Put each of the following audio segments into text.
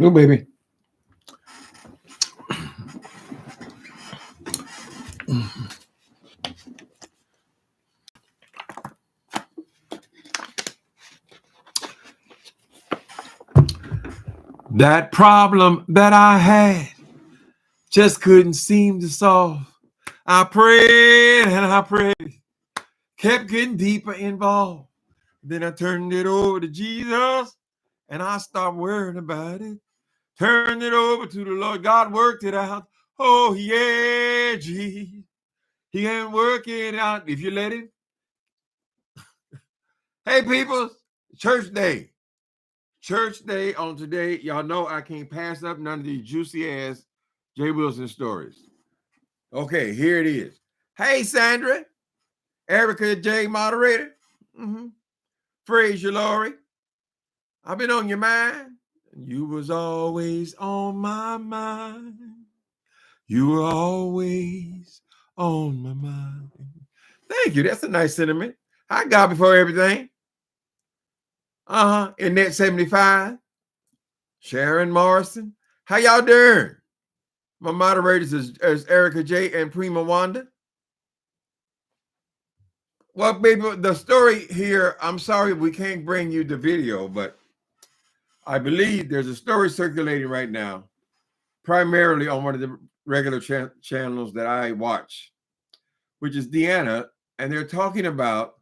No, baby. That problem that I had just couldn't seem to solve. I prayed and I prayed, kept getting deeper involved. Then I turned it over to Jesus and I stopped worrying about it. Turned it over to the Lord. God worked it out. Oh, yeah, G. He can work it out if you let him. Hey, people, church day. Church day on today. Y'all know I can't pass up none of these juicy ass Jay Wilson stories. Okay, here it is. Hey, Sandra, Erica J, moderator. Frazier Laurie. I've been on your mind. You was always on my mind. You were always on my mind. Thank you. That's a nice sentiment. Hi, God before everything. In net 75. Sharon Morrison. How y'all doing? My moderators is Erica J and Prima Wanda. Well, baby, the story here, I'm sorry we can't bring you the video, but I believe there's a story circulating right now, primarily on one of the regular channels that I watch, which is Deanna, and they're talking about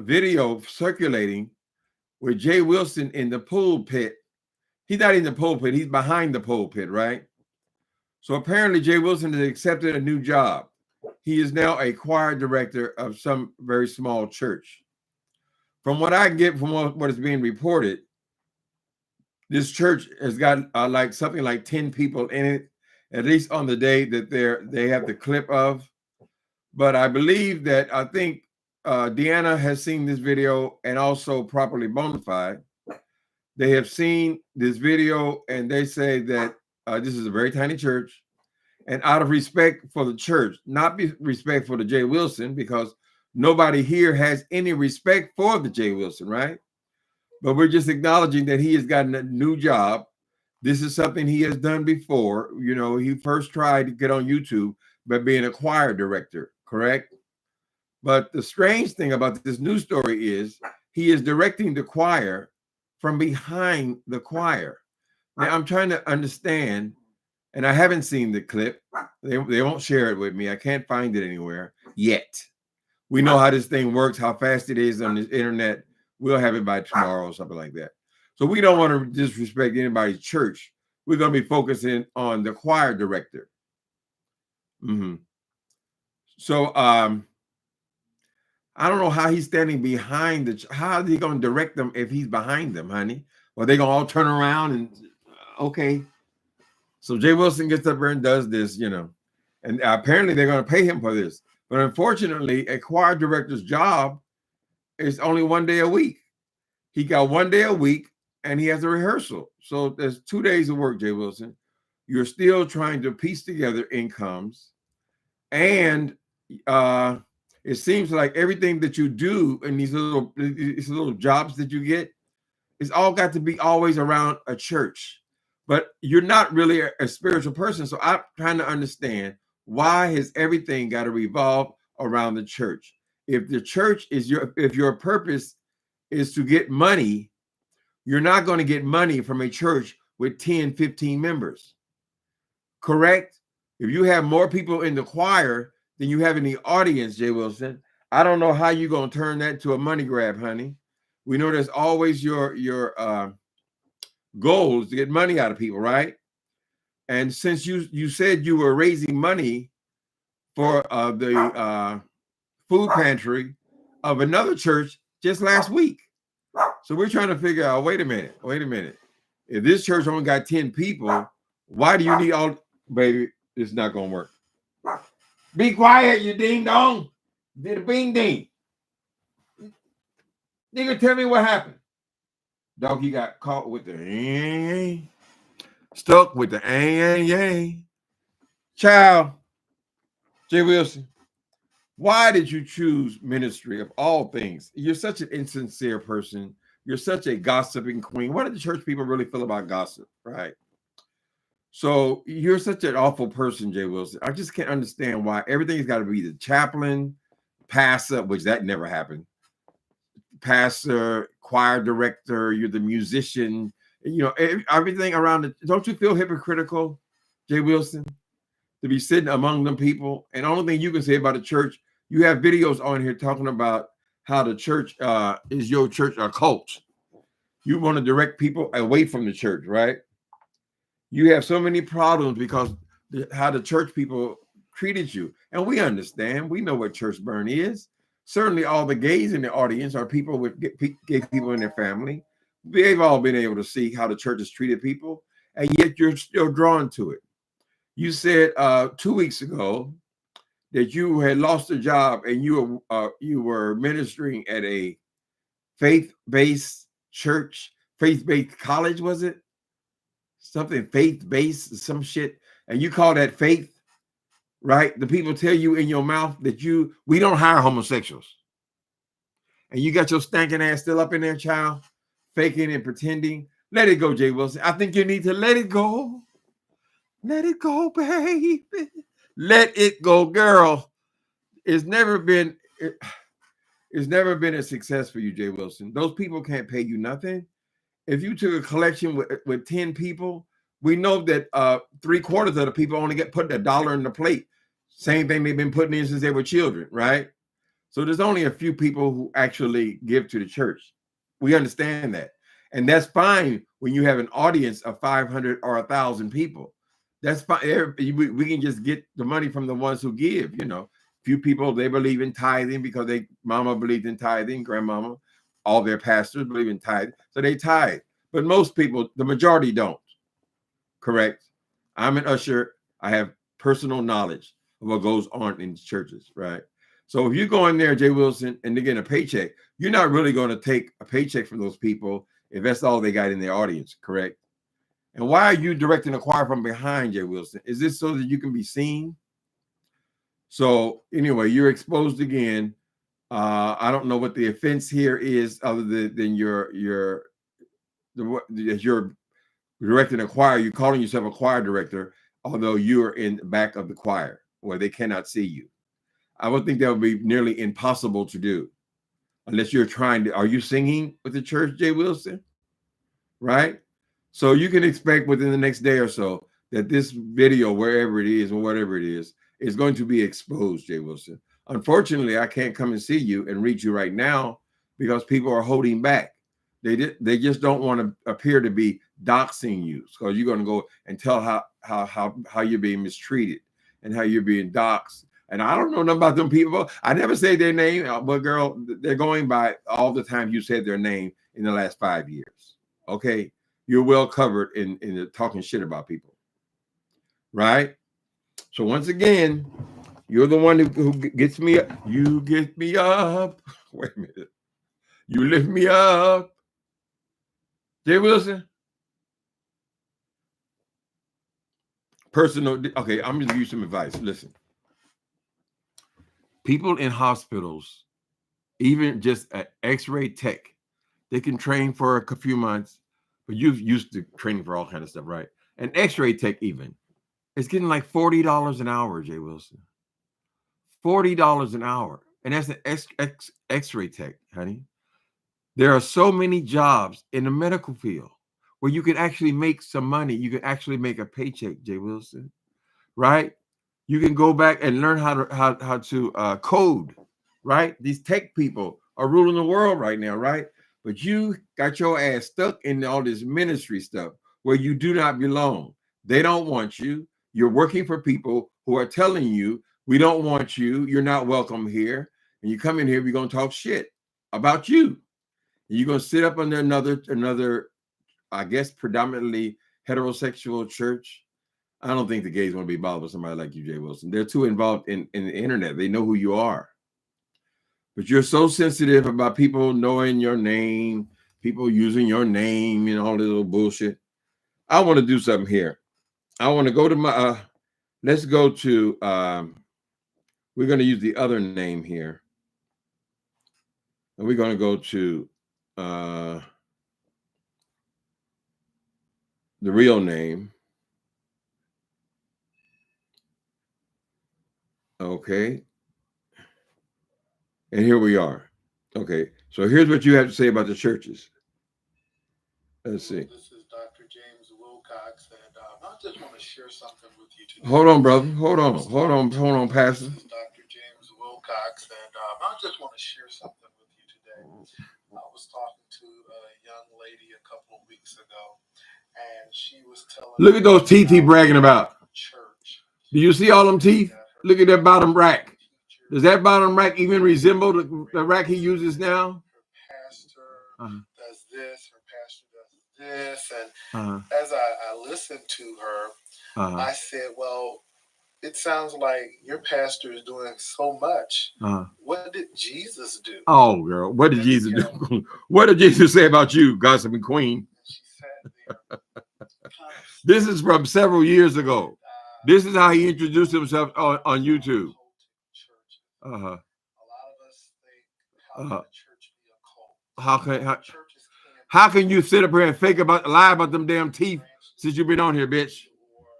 video circulating with Jay Wilson in the pulpit. He's not in the pulpit, he's behind the pulpit, right? So apparently Jay Wilson has accepted a new job. He is now a choir director of some very small church. From what I get from what is being reported, this church has got like something like 10 people in it, at least on the day that they have the clip of. But I believe that I think Deanna has seen this video and also Properly Bonafide. They have seen this video and they say that this is a very tiny church. And out of respect for the church, not respect for the Jay Wilson, because nobody here has any respect for the Jay Wilson, right? But we're just acknowledging that he has gotten a new job. This is something he has done before. You know, he first tried to get on YouTube by being a choir director, correct? But the strange thing about this news story is he is directing the choir from behind the choir. Now, I'm trying to understand, and I haven't seen the clip. They won't share it with me. I can't find it anywhere yet. We know how this thing works, how fast it is on the internet. We'll have it by tomorrow or something like that. So we don't want to disrespect anybody's church. We're going to be focusing on the choir director. So I don't know how he's standing behind how are they going to direct them if he's behind them, honey? Or they going to all turn around and, okay. So Jay Wilson gets up there and does this, you know, and apparently they're going to pay him for this. But unfortunately, a choir director's job is only 1 day a week. He got 1 day a week and he has a rehearsal. So there's 2 days of work, Jay Wilson. You're still trying to piece together incomes. And it seems like everything that you do in these little jobs that you get, it's all got to be always around a church. But you're not really a spiritual person. So I'm trying to understand, why has everything got to revolve around the church? If the church is if your purpose is to get money, you're not going to get money from a church with 10, 15 members. Correct? If you have more people in the choir than you have in the audience, Jay Wilson, I don't know how you're going to turn that to a money grab, honey. We know there's always your goals to get money out of people, right? And since you said you were raising money for the food pantry of another church just last week. So we're trying to figure out, wait a minute. If this church only got 10 people, why do you need all, baby, it's not going to work. Be quiet, you ding dong. Did a bing ding. Nigga, tell me what happened. Doggy got caught with the stuck with the Child, Jay Wilson, why did you choose ministry of all things? You're such an insincere person. You're such a gossiping queen. What do the church people really feel about gossip, right? So you're such an awful person, Jay Wilson. I just can't understand why everything's got to be the chaplain, pastor, which that never happened. Pastor, choir director, you're the musician, everything around it. Don't you feel hypocritical, Jay Wilson, to be sitting among them people? And the only thing you can say about the church, you have videos on here talking about how the church is your church a cult. You want to direct people away from the church, right? You have so many problems because how the church people treated you. And we understand. We know what church burn is. Certainly all the gays in the audience are people with gay people in their family. They've all been able to see how the church has treated people, and yet you're still drawn to it. You said 2 weeks ago that you had lost a job and you were ministering at a faith-based church, faith-based college, was it? Something faith-based, some shit, and you call that faith, right? The people tell you in your mouth that we don't hire homosexuals. And you got your stinking ass still up in there, child, faking and pretending. Let it go, Jay Wilson. I think you need to let it go. Let it go, baby. Let it go, girl. It's never been a success for you, Jay Wilson. Those people can't pay you nothing. If you took a collection with 10 people, we know that 3/4 of the people only get put $1 in the plate. Same thing they've been putting in since they were children, right? So there's only a few people who actually give to the church. We understand that. And that's fine when you have an audience of 500 or 1,000 people. That's fine. We can just get the money from the ones who give, Few people, they believe in tithing because mama believed in tithing, grandmama. All their pastors believe in tithe, so they tithe. But most people, the majority don't. Correct? I'm an usher. I have personal knowledge of what goes on in churches, right? So if you go in there, Jay Wilson, and they're getting a paycheck, you're not really going to take a paycheck from those people if that's all they got in their audience, correct? And why are you directing the choir from behind, Jay Wilson? Is this so that you can be seen? So anyway, you're exposed again. I don't know what the offense here is, other than you're directing a choir. You're calling yourself a choir director, although you are in the back of the choir where they cannot see you. I would think that would be nearly impossible to do, unless you're trying to. Are you singing with the church, Jay Wilson? Right. So you can expect within the next day or so that this video, wherever it is or whatever it is going to be exposed, Jay Wilson. Unfortunately, I can't come and see you and reach you right now because people are holding back. They just don't want to appear to be doxing you, because you're going to go and tell how you're being mistreated and how you're being doxed. And I don't know nothing about them people. I never say their name, but girl, they're going by all the times you said their name in the last 5 years. Okay, you're well covered in the talking shit about people, right? So once again, you're the one who gets me up. You get me up. Wait a minute. You lift me up. Jay Wilson. Personal. Okay, I'm going to give you some advice. Listen. People in hospitals, even just an X-ray tech, they can train for a few months, but you've used to training for all kind of stuff, right? An X-ray tech even, it's getting like $40 an hour, Jay Wilson. $40 an hour. And that's an X-ray tech, honey. There are so many jobs in the medical field where you can actually make some money. You can actually make a paycheck, Jay Wilson, right? You can go back and learn how to code, right? These tech people are ruling the world right now, right? But you got your ass stuck in all this ministry stuff where you do not belong. They don't want you. You're working for people who are telling you, we don't want you. You're not welcome here. And you come in here, we're going to talk shit about you. And you're going to sit up under another, I guess, predominantly heterosexual church. I don't think the gays want to be bothered with somebody like you, Jay Wilson. They're too involved in the internet. They know who you are. But you're so sensitive about people knowing your name, people using your name, and all this little bullshit. I want to do something here. I want to go to my, let's go to, we're going to use the other name here. And we're going to go to, the real name. Okay. And here we are. Okay. So here's what you have to say about the churches. Let's see. This is Dr. James Wilcox, and I just want to share something with you today. Hold on, brother. Hold on, Pastor. This is Dr. James Wilcox, and I just want to share something with you today. I was talking to a young lady a couple of weeks ago, and she was telling Look at those teeth he bragging about. Church. Do you see all them teeth? Look at that bottom rack. Does that bottom rack even resemble the rack he uses now? Her pastor does this, her pastor does this, and as I listened to her, I said, well, it sounds like your pastor is doing so much. What did Jesus do? Oh, girl, what did Jesus do? What did Jesus say about you, gossiping queen? She sat there. This is from several years ago. This is how he introduced himself on YouTube. A lot of us think, how can the church be a cult? How can you sit up here and lie about them damn teeth since you've been on here, bitch?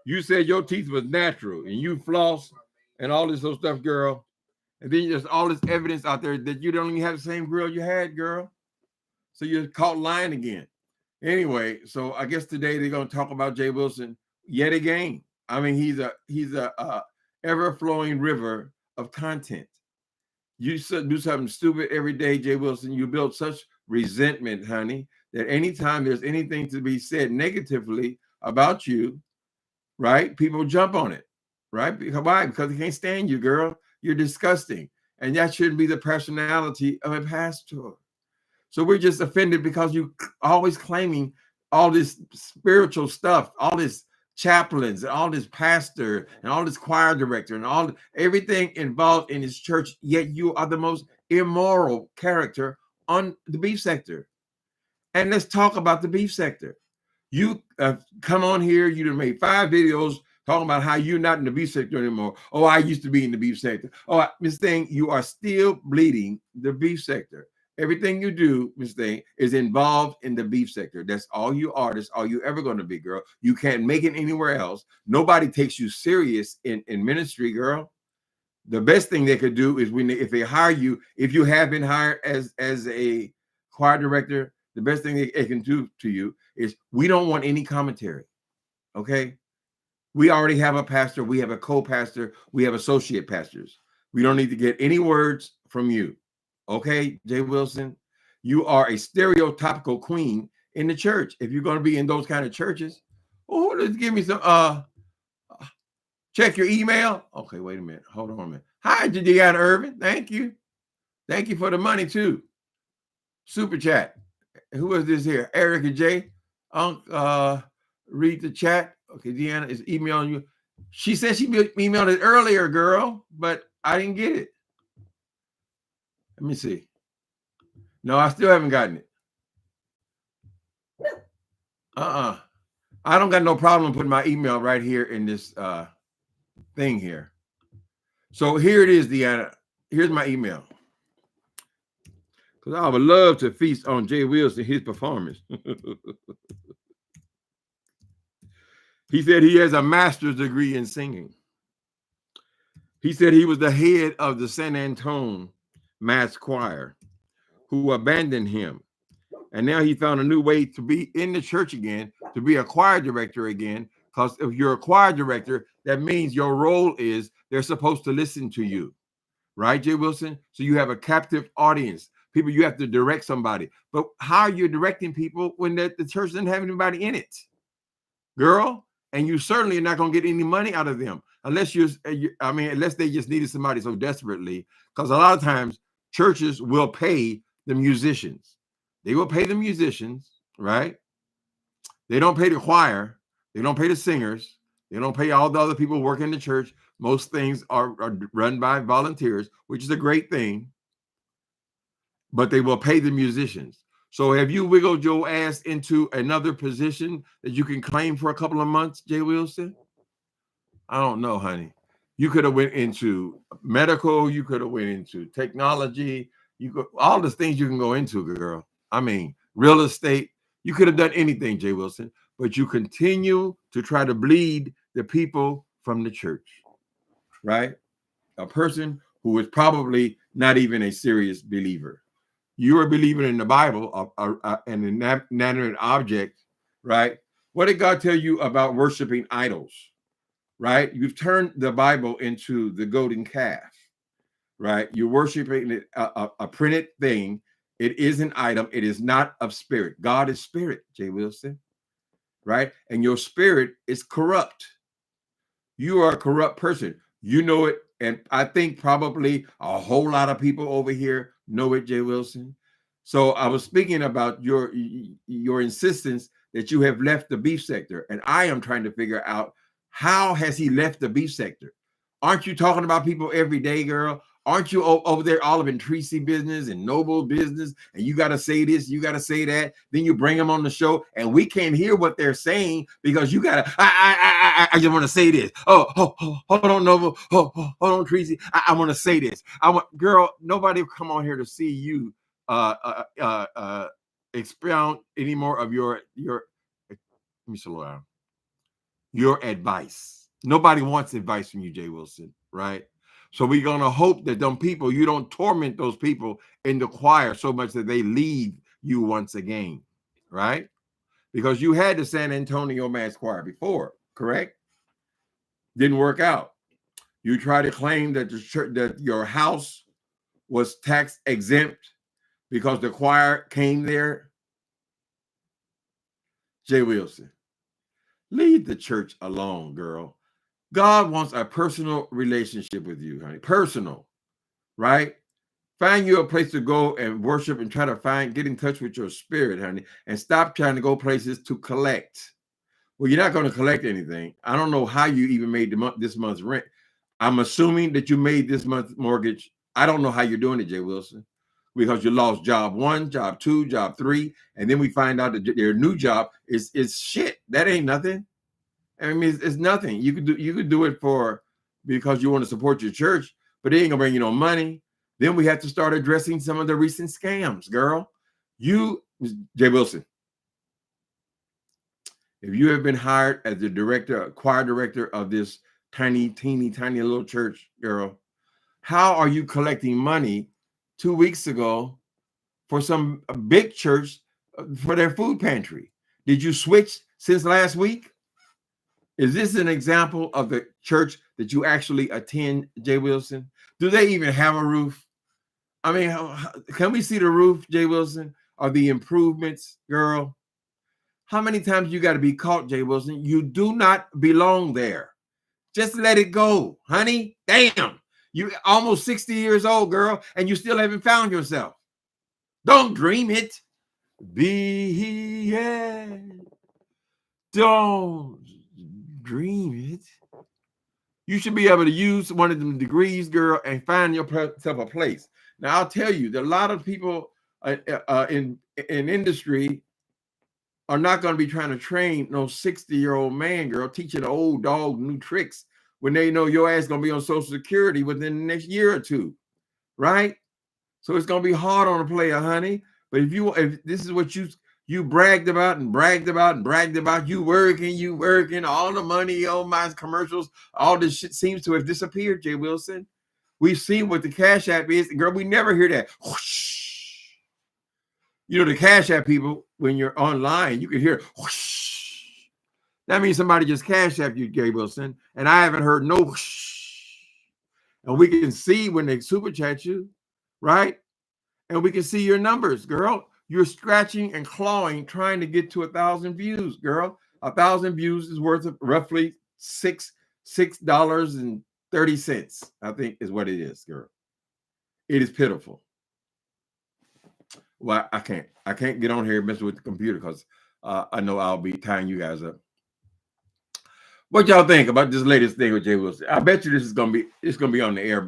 You said your teeth was natural and you floss and all this other stuff, girl. And then there's all this evidence out there that you don't even have the same grill you had, girl. So you're caught lying again. Anyway, so I guess today they're going to talk about Jay Wilson yet again. I mean, he's a ever-flowing river of content. You do something stupid every day, Jay Wilson. You build such resentment, honey, that anytime there's anything to be said negatively about you, right, people jump on it, right? Why? Because they can't stand you, girl. You're disgusting. And that shouldn't be the personality of a pastor. So we're just offended because you always claiming all this spiritual stuff, all this chaplains, and all this pastor, and all this choir director, and everything involved in his church, yet you are the most immoral character on the beef sector. And let's talk about the beef sector. You come on here, you done made 5 videos talking about how you're not in the beef sector anymore. Oh, I used to be in the beef sector. Oh, Miss Thing, you are still bleeding the beef sector. Everything you do, Miss Thing, is involved in the beef sector. That's all you are. That's all you ever going to be, girl. You can't make it anywhere else. Nobody takes you serious in ministry, girl. The best thing they could do is if they hire you, if you have been hired as a choir director, the best thing they can do to you is we don't want any commentary. Okay? We already have a pastor. We have a co-pastor. We have associate pastors. We don't need to get any words from you. Okay, Jay Wilson, you are a stereotypical queen in the church. If you're going to be in those kind of churches, oh, let's give me some, check your email. Okay, wait a minute. Hold on a minute. Hi, Deanna Irvin. Thank you. Thank you for the money too. Super chat. Who is this here? Erica J. Read the chat. Okay, Deanna is emailing you. She said she emailed it earlier, girl, but I didn't get it. Let me see. No, I still haven't gotten it. I don't got no problem putting my email right here in this thing here. So here it is, Deanna. Here's my email. Because I would love to feast on Jay Wilson, his performance. He said he has a master's degree in singing. He said he was the head of the San Antone Mass Choir who abandoned him. And now he found a new way to be in the church again, to be a choir director again. Because if you're a choir director, that means your role is they're supposed to listen to you. Right, Jay Wilson? So you have a captive audience. People, you have to direct somebody. But how are you directing people when the church doesn't have anybody in it? Girl, and you certainly are not going to get any money out of them unless unless they just needed somebody so desperately. Because a lot of times churches will pay the musicians. They will pay the musicians, right? They don't pay the choir. They don't pay the singers. They don't pay all the other people working in the church. Most things are run by volunteers, which is a great thing. But they will pay the musicians. So have you wiggled your ass into another position that you can claim for a couple of months, Jay Wilson? I don't know, honey. You could have went into medical. You could have went into technology. You could all the things you can go into, girl. I mean, real estate. You could have done anything, Jay Wilson, but you continue to try to bleed the people from the church, right? A person who is probably not even a serious believer. You are believing in the Bible and an inanimate object, right? What did God tell you about worshiping idols, right? You've turned the Bible into the golden calf, right? You're worshiping a printed thing. It is an item. It is not of spirit. God is spirit, Jay Wilson, right? And your spirit is corrupt. You are a corrupt person. You know it. And I think probably a whole lot of people over here know it, Jay Wilson. So I was speaking about your insistence that you have left the beef sector. And I am trying to figure out, how has he left the beef sector? Aren't you talking about people every day, girl? Aren't you over there all of in Tracy business and Noble business? And you got to say this, you got to say that. Then you bring them on the show and we can't hear what they're saying because you got to, I just want to say this. Oh, hold on, Noble. Hold on, Tracy. I want to say this. Girl, nobody come on here to see you expound any more of your, let me slow down. Your advice. Nobody wants advice from you, Jay Wilson, right? So we're going to hope that them people, you don't torment those people in the choir so much that they leave you once again, right? Because you had the San Antonio Mass Choir before, correct? Didn't work out. You tried to claim that the church, that your house was tax exempt because the choir came there. Jay Wilson, leave the church alone, girl. God wants a personal relationship with you, honey. Personal, right? Find you a place to go and worship and try to get in touch with your spirit, honey, and stop trying to go places to collect. Well, you're not going to collect anything. I don't know how you even made this month's rent. I'm assuming that you made this month's mortgage. I don't know how you're doing it, Jay Wilson, because you lost job 1, job 2, job 3, and then we find out that your new job is shit. That ain't nothing. I mean, it's nothing. You could do it because you want to support your church, but it ain't gonna bring you no money. Then we have to start addressing some of the recent scams, girl. Jay Wilson, if you have been hired as the choir director of this teeny little church, girl, how are you collecting money 2 weeks ago for some big church for their food pantry? Did you switch since last week? Is this an example of the church that you actually attend, Jay Wilson? Do they even have a roof? I mean, can we see the roof, Jay Wilson? Are the improvements, girl? How many times you got to be caught, Jay Wilson? You do not belong there. Just let it go, honey. Damn. You almost 60 years old, girl, and you still haven't found yourself. Don't dream it. Be it. Don't dream it. You should be able to use one of them degrees, girl, and find yourself a place. Now, I'll tell you that a lot of people in industry are not going to be trying to train no 60-year-old man, girl, teaching an old dog new tricks when they know your ass going to be on Social Security within the next year or two, right? So it's going to be hard on a player, honey. But if this is what you bragged about, you working, all the money on my commercials, all this shit seems to have disappeared, Jay Wilson. We've seen what the Cash App is. Girl, we never hear that. Whoosh. You know, the Cash App people, when you're online, you can hear whoosh. That means somebody just Cash App you, Jay Wilson, and I haven't heard no whoosh. And we can see when they super chat you, right? And we can see your numbers, girl. You're scratching and clawing, trying to get to 1,000 views, girl. 1,000 views is worth of roughly $6.30, I think is what it is, girl. It is pitiful. Well, I can't get on here and mess with the computer because I know I'll be tying you guys up. What y'all think about this latest thing with Jay Wilson? I bet you it's gonna be on the air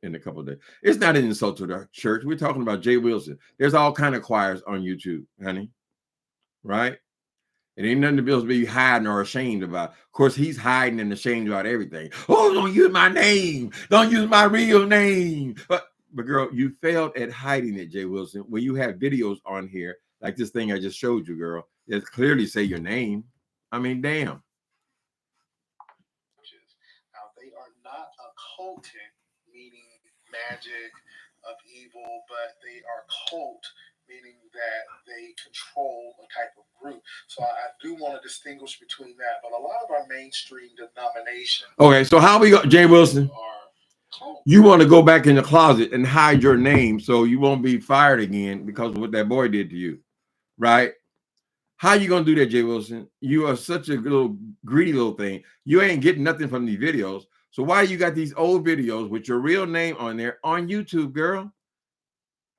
in a couple of days. It's not an insult to the church. We're talking about Jay Wilson. There's all kind of choirs on YouTube, honey. Right? It ain't nothing to be hiding or ashamed about. Of course, he's hiding and ashamed about everything. Oh, don't use my name. Don't use my real name. But girl, you failed at hiding it, Jay Wilson, when you have videos on here like this thing I just showed you, girl. It clearly say your name. I mean, damn. Now, they are not occultic, meaning magic of evil, but they are cult, meaning that they control a type of group. So I do want to distinguish between that. But a lot of our mainstream denominations. Okay, so how we go, Jay Wilson? You want to go back in the closet and hide your name so you won't be fired again because of what that boy did to you, right? How you gonna do that, Jay Wilson? You are such a little greedy little thing. You ain't getting nothing from these videos. So why you got these old videos with your real name on there on YouTube, girl?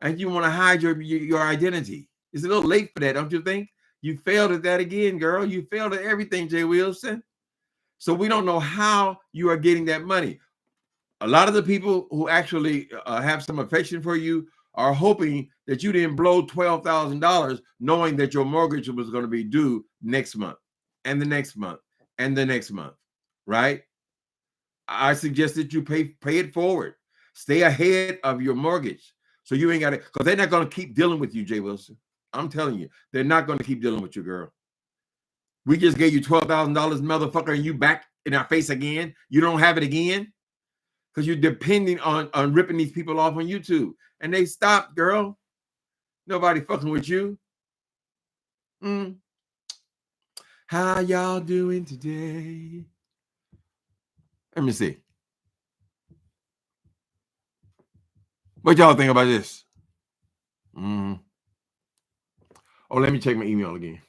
And you want to hide your identity? It's a little late for that, don't you think? You failed at that again, girl. You failed at everything, Jay Wilson. So we don't know how you are getting that money. A lot of the people who actually have some affection for you are hoping that you didn't blow $12,000 knowing that your mortgage was going to be due next month and the next month and the next month, right? I suggest that you pay it forward. Stay ahead of your mortgage. So you ain't got it, because they're not going to keep dealing with you, Jay Wilson. I'm telling you, they're not going to keep dealing with you, girl. We just gave you $12,000, motherfucker, and you back in our face again. You don't have it again because you're depending on ripping these people off on YouTube. And they stopped, girl. Nobody fucking with you. How y'all doing today? Let me see. What y'all think about this? Oh, let me check my email again.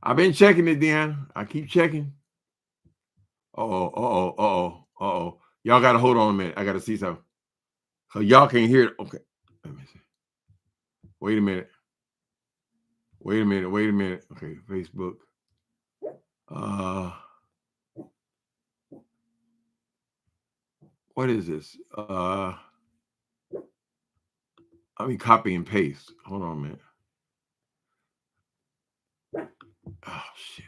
I've been checking it, Dan. I keep checking. Uh-oh. Y'all got to hold on a minute. I got to see something. So y'all can't hear it. Okay. Let me see. Wait a minute. Okay, Facebook. What is this? I mean, copy and paste. Hold on a minute. Oh, shit.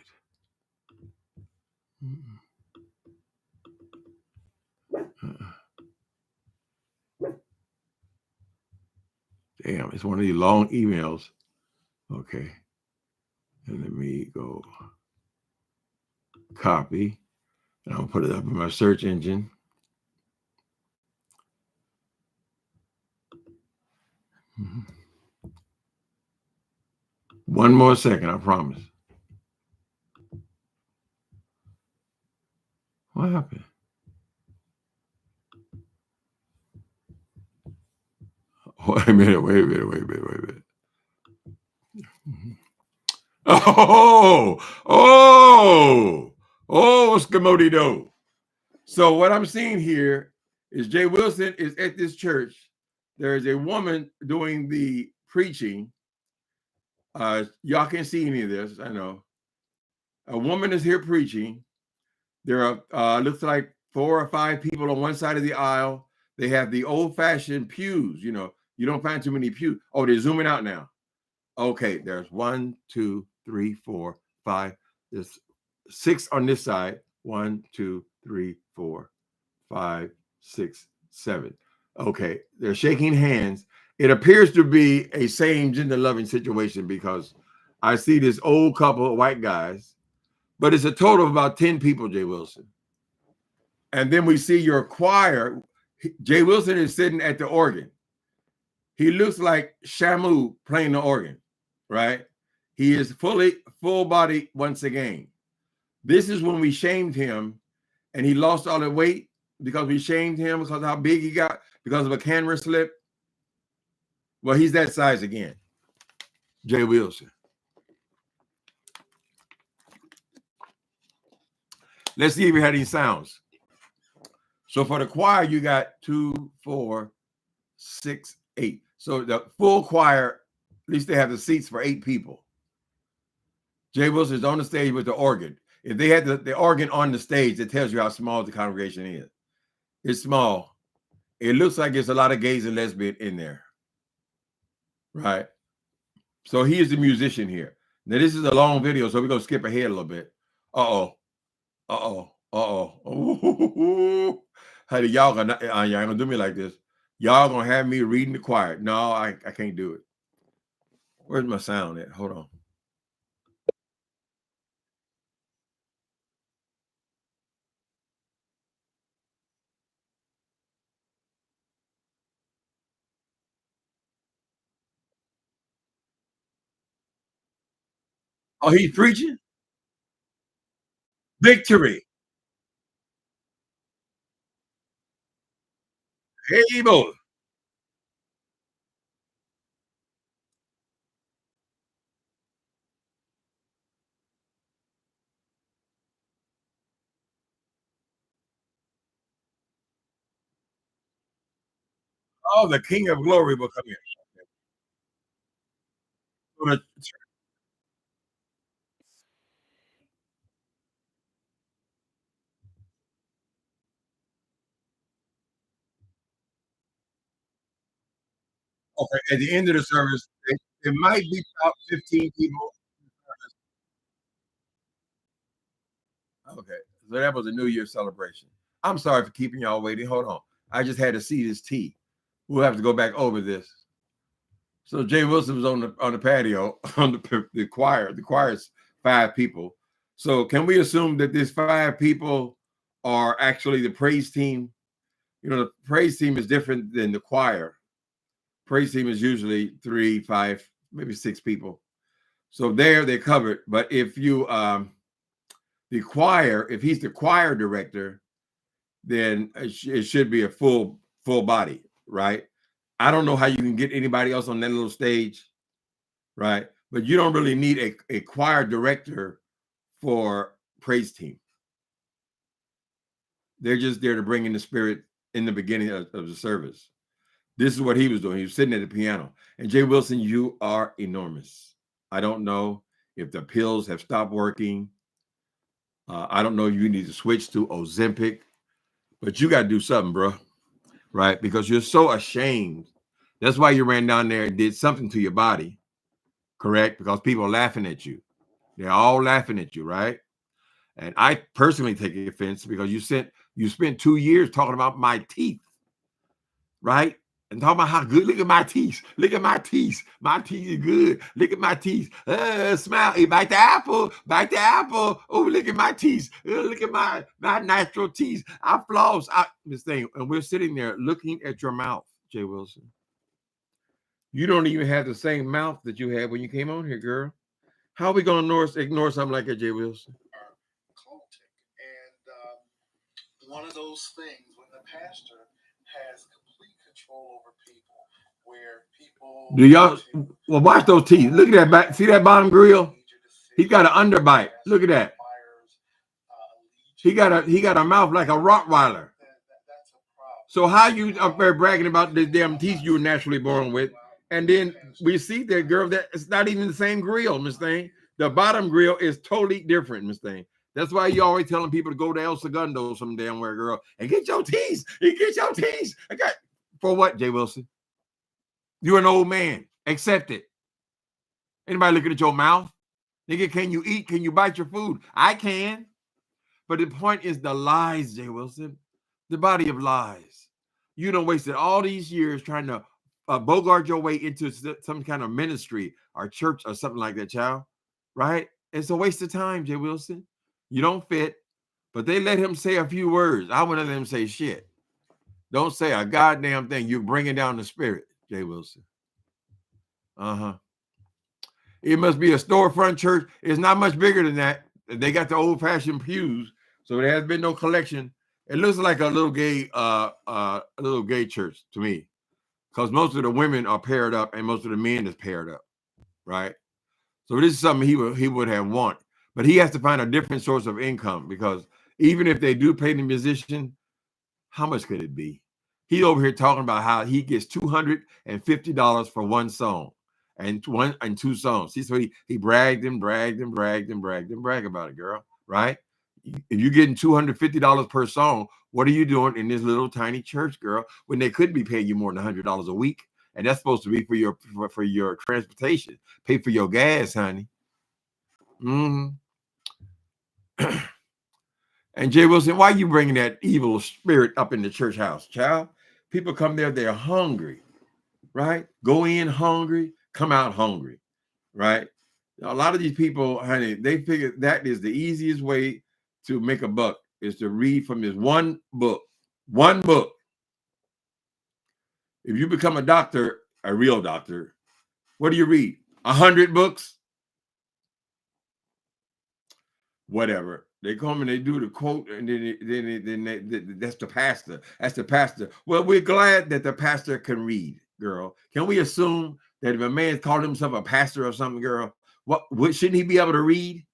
Damn, it's one of these long emails. Okay. And let me go copy. And I'll put it up in my search engine. One more second, I promise. What happened? Wait a minute. Oh, Scamodido. So what I'm seeing here is Jay Wilson is at this church. There is a woman doing the preaching. Y'all can't see any of this, I know. A woman is here preaching. There are looks like 4 or 5 people on one side of the aisle. They have the old-fashioned pews. You know, you don't find too many pews. Oh, they're zooming out now. Okay, there's 1, 2, 3, 4, 5. There's 6 on this side. 1, 2, 3, 4, 5, 6, 7. Okay, they're shaking hands. It appears to be a same gender loving situation because I see this old couple of white guys, but it's a total of about 10 people, Jay Wilson. And then we see your choir. Jay Wilson is sitting at the organ. He looks like Shamu playing the organ, right? He is full body once again. This is when we shamed him and he lost all the weight because we shamed him because of how big he got because of a camera slip. Well, he's that size again. Jay Wilson. Let's see if we had any sounds. So for the choir, you got 2, 4, 6, 8. So the full choir, at least they have the seats for 8 people. Jay Wilson is on the stage with the organ. If they had the organ on the stage, it tells you how small the congregation is. It's small. It looks like there's a lot of gays and lesbians in there. Right? So he is the musician here. Now, this is a long video, so we're going to skip ahead a little bit. Honey, y'all ain't gonna do me like this. Y'all gonna have me reading the choir. No, I can't do it. Where's my sound at? Hold on. Oh, he's preaching? Victory. Able. Oh, the King of Glory will come in. So okay, at the end of the service, it might be about 15 people. Okay, so that was a New Year's celebration. I'm sorry for keeping y'all waiting. Hold on. I just had to see this tea. We'll have to go back over this. So Jay Wilson was on the patio on the choir. The choir's 5 people. So can we assume that these 5 people are actually the praise team? You know, the praise team is different than the choir. Praise team is usually 3, 5, maybe 6 people. So there they're covered. But if you the choir, if he's the choir director, then it should be a full body, right? I don't know how you can get anybody else on that little stage, right? But you don't really need a choir director for praise team. They're just there to bring in the spirit in the beginning of the service. This is what he was doing. He was sitting at the piano. And Jay Wilson, you are enormous. I don't know if the pills have stopped working. I don't know if you need to switch to Ozempic, but you got to do something, bro, right? Because you're so ashamed. That's why you ran down there and did something to your body, correct? Because people are laughing at you. They're all laughing at you, right? And I personally take offense because you spent 2 years talking about my teeth, right? And talking about how good. Look at my teeth. Look at my teeth. My teeth are good. Look at my teeth. Smile. Hey, bite the apple. Bite the apple. Oh, look at my teeth. Look at my natural teeth. I floss. This thing. And we're sitting there looking at your mouth, Jay Wilson. You don't even have the same mouth that you had when you came on here, girl. How are we going to ignore something like that, Jay Wilson? And one of those things when the pastor has complete control over people, where people do y'all well watch those teeth. Look at that back. See that bottom grill? He's got an underbite. Look at that. He got a mouth like a Rottweiler. So how you up there bragging about the damn teeth you were naturally born with? And then we see that girl that it's not even the same grill, Miss Thing. The bottom grill is totally different, Miss Thing. That's why you always telling people to go to El Segundo some damn where, girl, and get your teeth. And get your teeth. For what, Jay Wilson? You're an old man. Accept it. Anybody looking at your mouth? Nigga, can you eat? Can you bite your food? I can. But the point is the lies, Jay Wilson. The body of lies. You done wasted all these years trying to bogart your way into some kind of ministry or church or something like that, child. Right? It's a waste of time, Jay Wilson. You don't fit. But they let him say a few words. I wouldn't let him say shit. Don't say a goddamn thing. You're bringing down the spirit, Jay Wilson. It must be a storefront church. It's not much bigger than that. They got the old-fashioned pews, so there has been no collection. It looks like a little gay church to me, because most of the women are paired up and most of the men is paired up, right? So this is something he would have wanted, but he has to find a different source of income, because even if they do pay the musician, how much could it be? He's over here talking about how he gets $250 for one song and 2 songs. See, so he bragged about it, girl. Right? If you're getting $250 per song, what are you doing in this little tiny church, girl? When they could be paying you more than $100 a week, and that's supposed to be for your transportation, pay for your gas, honey. Mm-hmm. And Jay Wilson, why are you bringing that evil spirit up in the church house, child? People come there, they're hungry, right? Go in hungry, come out hungry. right? A lot of these people, honey, they figure that is the easiest way to make a buck is to read from this one book. One book. If you become a doctor, a real doctor, what do you read? 100 books? Whatever. They come and they do the quote, and then that's the pastor. That's the pastor. Well, we're glad that the pastor can read, girl. Can we assume that if a man called himself a pastor or something, girl, what shouldn't he be able to read?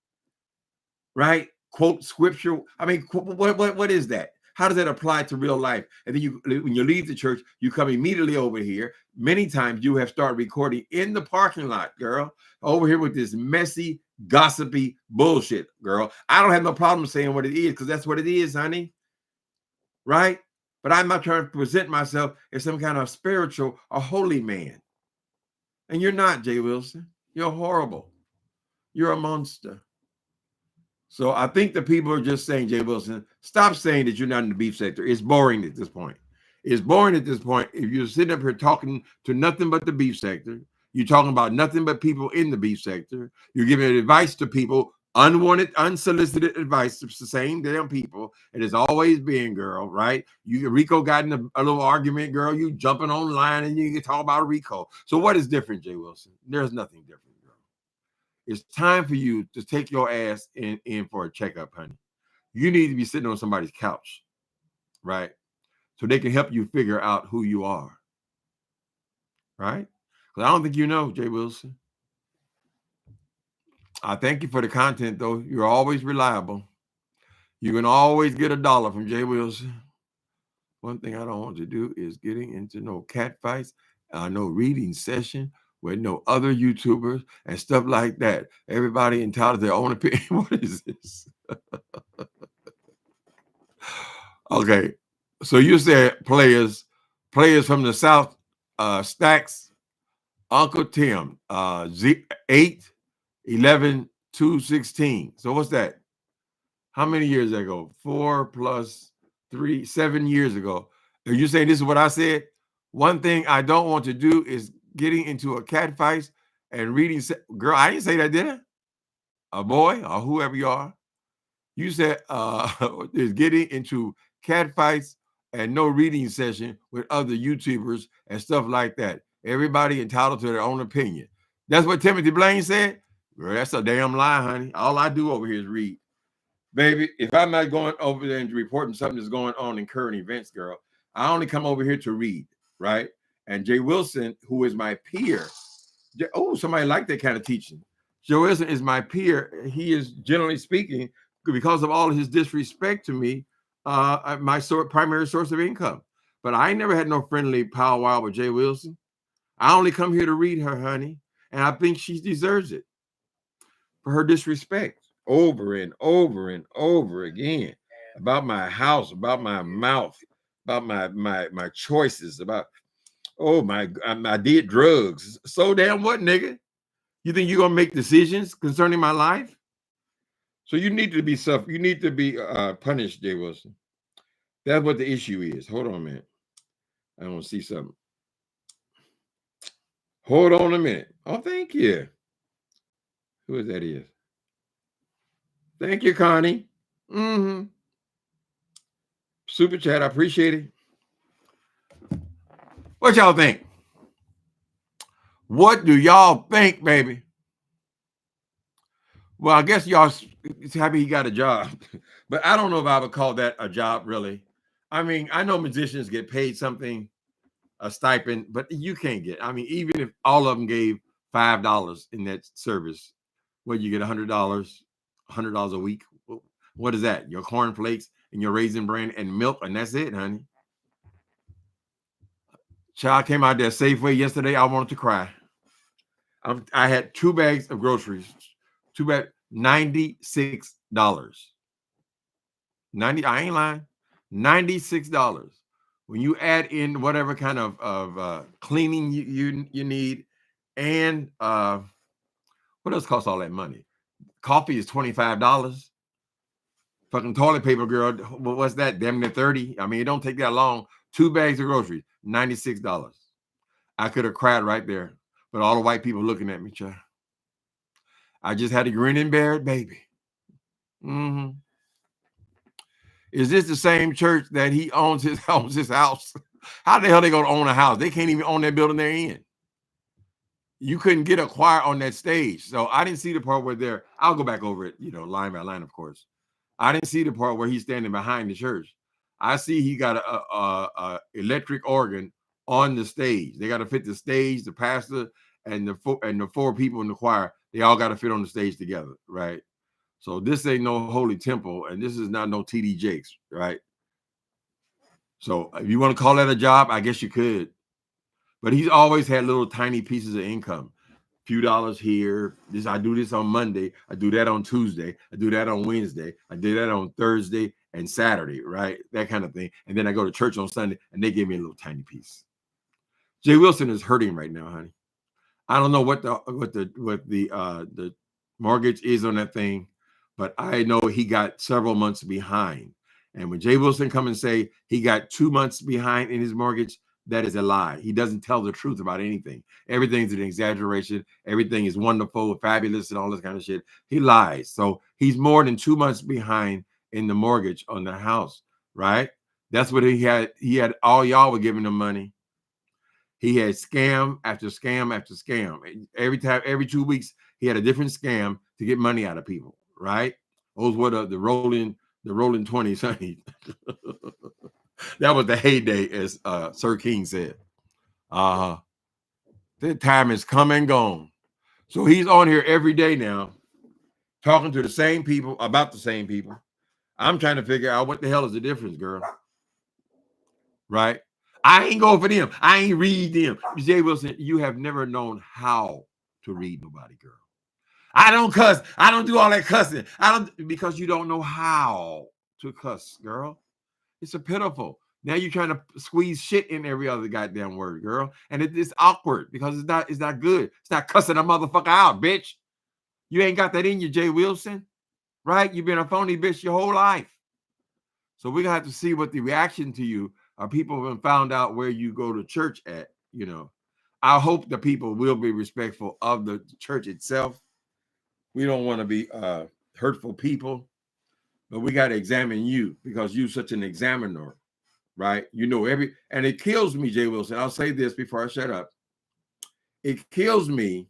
Right? Quote scripture. I mean, what is that? How does that apply to real life? And then when you leave the church, you come immediately over here. Many times you have started recording in the parking lot, girl, over here with this messy, gossipy bullshit, girl. I don't have no problem saying what it is because that's what it is, honey. Right? But I'm not trying to present myself as some kind of spiritual or holy man. And you're not, Jay Wilson. You're horrible. You're a monster. So I think the people are just saying, Jay Wilson, stop saying that you're not in the beef sector. It's boring at this point. It's boring at this point. If you're sitting up here talking to nothing but the beef sector, you're talking about nothing but people in the beef sector. You're giving advice to people, unwanted, unsolicited advice to the same damn people. It has always been, girl, right? Rico got in a little argument, girl. You jumping online and you can talk about Rico. So what is different, Jay Wilson? There's nothing different. It's time for you to take your ass in for a checkup, honey. You need to be sitting on somebody's couch, right? So they can help you figure out who you are, right? Because I don't think you know, Jay Wilson. I thank you for the content, though. You're always reliable. You can always get $1 from Jay Wilson. One thing I don't want to do is getting into no cat fights, no reading session with no other YouTubers and stuff like that. Everybody entitled to their own opinion. What is this? Okay. So you said players from the South, Stacks, Uncle Tim, 8, 11, 2, 16. So what's that? How many years ago? 4 plus 3, 7 years ago. Are you saying this is what I said? One thing I don't want to do is getting into a cat fight and reading. Girl, I didn't say that, did I? A boy or whoever you are. You said is getting into cat fights and no reading session with other YouTubers and stuff like that. Everybody entitled to their own opinion. That's what Timothy Blaine said. Girl, that's a damn lie, honey. All I do over here is read. Baby, if I'm not going over there and reporting something that's going on in current events, girl, I only come over here to read, right? And Jay Wilson, who is my peer, somebody like that kind of teaching. Jay Wilson is my peer. He is, generally speaking, because of all of his disrespect to me, my primary source of income. But I ain't never had no friendly powwow with Jay Wilson. I only come here to read her, honey, and I think she deserves it for her disrespect over and over and over again about my house, about my mouth, about my choices, about I did drugs. So damn what, nigga? You think you're gonna make decisions concerning my life? So you need to be punished, Jay Wilson. That's what the issue is. Hold on a minute. I want to see something. Hold on a minute. Oh, thank you. Who is that is? Thank you, Connie. Super chat. I appreciate it. What y'all think? What do y'all think, baby? Well, I guess y'all happy he got a job, but I don't know if I would call that a job, really. I mean, I know musicians get paid something, a stipend, but you can't get. I mean, even if all of them gave $5 in that service, where you get $100 a week. What is that? Your cornflakes and your Raisin Bran and milk, and that's it, honey. Child came out there Safeway yesterday. I wanted to cry. I had 2 bags of groceries. 2 bags, $96. I ain't lying. $96. When you add in whatever kind of cleaning you need, and what else costs all that money? Coffee is $25. Fucking toilet paper, girl. What's that? Damn near 30. I mean, it don't take that long. 2 bags of groceries, $96. I could have cried right there, but all the white people looking at me, child. I just had a grin and bear it, baby. Mm-hmm. Is this the same church that he owns his house? How the hell they gonna own a house? They can't even own that building they're in. You couldn't get a choir on that stage. So I didn't see the part where they're, I'll go back over it, line by line, of course. I didn't see the part where he's standing behind the church. I see he got a electric organ on the stage. They got to fit the stage, the pastor, and the four people in the choir. They all got to fit on the stage together, right? So this ain't no holy temple, and this is not no TD Jakes, right? So if you want to call that a job, I guess you could. But he's always had little tiny pieces of income. Few dollars here. I do this on Monday. I do that on Tuesday. I do that on Wednesday. I do that on Thursday and Saturday, right? That kind of thing. And then I go to church on Sunday, and they give me a little tiny piece. Jay Wilson is hurting right now, honey. I don't know what the mortgage is on that thing, but I know he got several months behind. And when Jay Wilson come and say he got 2 months behind in his mortgage, that is a lie. He doesn't tell the truth about anything. Everything's an exaggeration. Everything is wonderful, fabulous, and all this kind of shit. He lies. So he's more than 2 months behind in the mortgage on the house, right? That's what he had. He had all y'all were giving him money. He had scam after scam after scam. Every 2 weeks, he had a different scam to get money out of people, right? Those were the rolling 20s, honey. That was the heyday, as Sir King said. That time is come and gone. So he's on here every day now, talking to the same people about the same people. I'm trying to figure out what the hell is the difference, girl. Right? I ain't going for them. I ain't read them. Jay Wilson, you have never known how to read nobody, girl. I don't cuss. I don't do all that cussing. Because you don't know how to cuss, girl. It's a pitiful. Now you're trying to squeeze shit in every other goddamn word, girl. And it's awkward because it's not good. It's not cussing a motherfucker out, bitch. You ain't got that in you, Jay Wilson. Right? You've been a phony bitch your whole life. So we're gonna have to see what the reaction to you are. People have found out where you go to church at, I hope the people will be respectful of the church itself. We don't want to be hurtful people, but we got to examine you because you're such an examiner. Right? And it kills me, Jay Wilson. I'll say this before I shut up. It kills me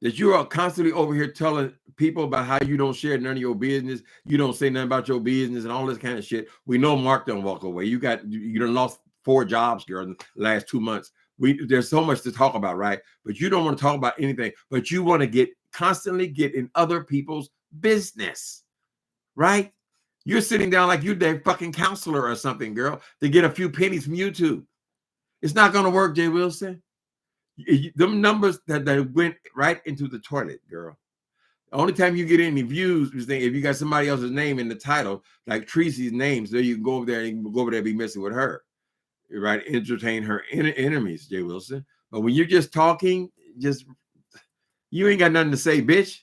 that you are constantly over here telling people about how you don't share none of your business. You don't say nothing about your business and all this kind of shit. We know Mark don't walk away. You done lost 4 jobs, girl, in the last 2 months. There's so much to talk about, right? But you don't want to talk about anything, but you want to constantly get in other people's business, right? You're sitting down like you're their fucking counselor or something, girl, to get a few pennies from YouTube. It's not going to work, Jay Wilson. Them numbers that went right into the toilet, girl. The only time you get any views is if you got somebody else's name in the title, like Tracy's name, so you can go over there and be messing with her, right? Entertain her enemies, Jay Wilson. But when you're just talking, you ain't got nothing to say, bitch.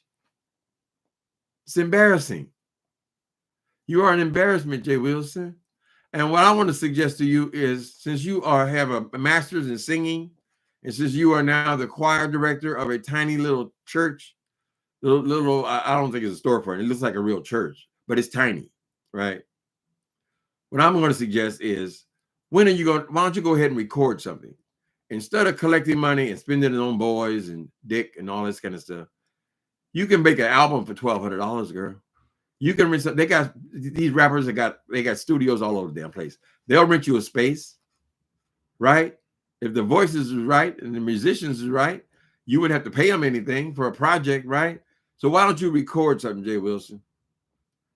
It's embarrassing. You are an embarrassment, Jay Wilson. And what I want to suggest to you is, since you have a master's in singing, and since you are now the choir director of a tiny little church, little I don't think it's a storefront. It looks like a real church, but it's tiny, right? What I'm going to suggest is, why don't you go ahead and record something? Instead of collecting money and spending it on boys and dick and all this kind of stuff, you can make an album for $1,200, girl. You can rent. They got these rappers they got studios all over the damn place. They'll rent you a space, right? If the voices is right and the musicians is right, you wouldn't have to pay them anything for a project, right? So why don't you record something, Jay Wilson?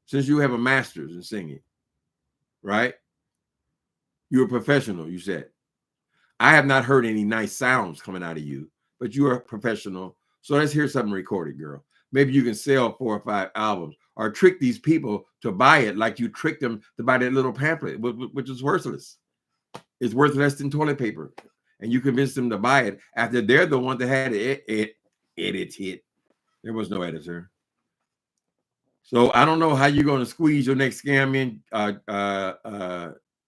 Since you have a master's in singing, right? You're a professional, you said. I have not heard any nice sounds coming out of you, but you are a professional. So let's hear something recorded, girl. Maybe you can sell 4 or 5 albums or trick these people to buy it like you tricked them to buy that little pamphlet, which is worthless. It's worth less than toilet paper. And you convince them to buy it after they're the one that had it edited. There was no editor. So I don't know how you're going to squeeze your next scam in.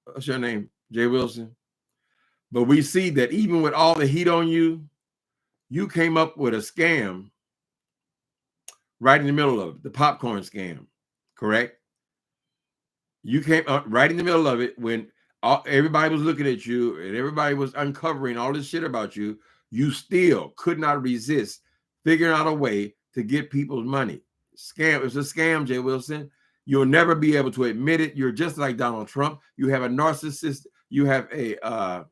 What's your name? Jay Wilson. But we see that even with all the heat on you, you came up with a scam right in the middle of it, the popcorn scam, correct? You came up right in the middle of it when everybody was looking at you and everybody was uncovering all this shit about you. You still could not resist figuring out a way to get people's money. Scam. It's a scam, Jay Wilson. You'll never be able to admit it. You're just like Donald Trump. You have a narcissist. You have a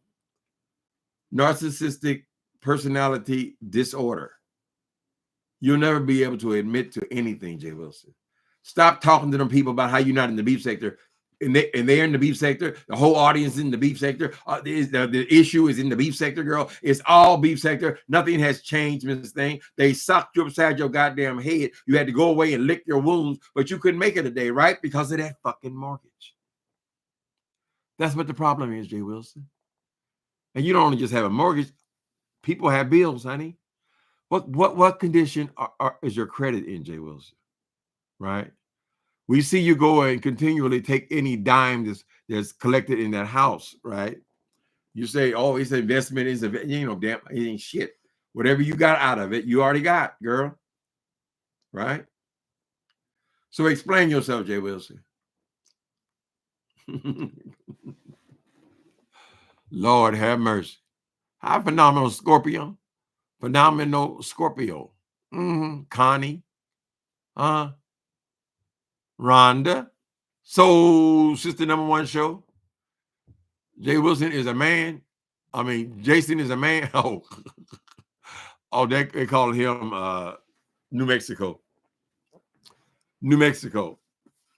narcissistic personality disorder. You'll never be able to admit to anything, Jay Wilson. Stop talking to them people about how you're not in the beef sector. And they're in the beef sector. The whole audience is in the beef sector. The issue is in the beef sector, girl. It's all beef sector. Nothing has changed, Miss Thing. They sucked you upside your goddamn head. You had to go away and lick your wounds, but you couldn't make it today, right? Because of that fucking mortgage. That's what the problem is, Jay Wilson. And you don't only just have a mortgage. People have bills, honey. What condition is your credit in, Jay Wilson? Right? We see you go and continually take any dime that's collected in that house, right? You say, oh, it's an investment, damn, it ain't shit. Whatever you got out of it, you already got, girl. Right? So explain yourself, Jay Wilson. Lord have mercy. Hi, phenomenal Scorpio. Phenomenal Scorpio. Connie. Rhonda. Soul Sister #1 show. Jay Wilson is a man. I mean, Jason is a man. They call him New Mexico. New Mexico.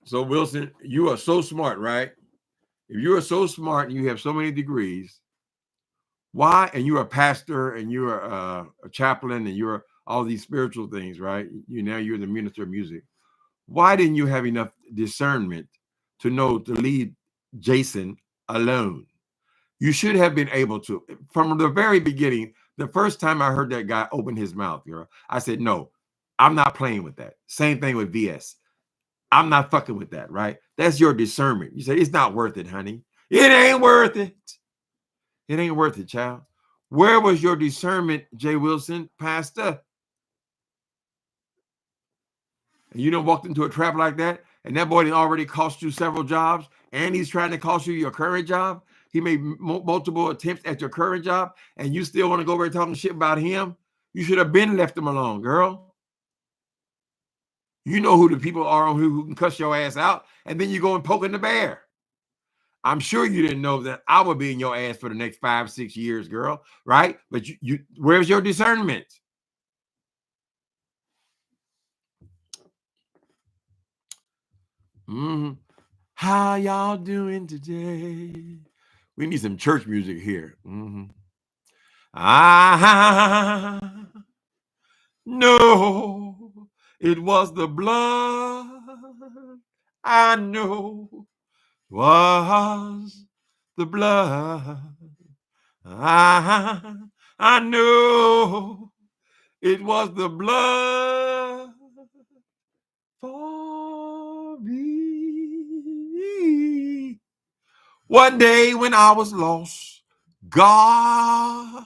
So Wilson, you are so smart, right? If you are so smart and you have so many degrees, why? And you're a pastor and you're a chaplain and you're all these spiritual things, right? You're the minister of music. Why didn't you have enough discernment to know to leave Jason alone? You should have been able to, from the very beginning, the first time I heard that guy open his mouth, girl, I said, no, I'm not playing with that. Same thing with VS. I'm not fucking with that, right? That's your discernment. You say, it's not worth it, honey. It ain't worth it. It ain't worth it, child. Where was your discernment, Jay Wilson, pastor? And you done walked into a trap like that, and that boy done already cost you several jobs, and he's trying to cost you your current job. He made multiple attempts at your current job, and you still want to go over and talking shit about him? You should have been left him alone, girl. You know who the people are who can cuss your ass out, and then you go and poking the bear. I'm sure you didn't know that I would be in your ass for the next 5-6 years, girl, right? But you where's your discernment? How y'all doing today? We need some church music here. I know it was the blood. I know it was the blood. I know it was the blood for me. One day when I was lost, God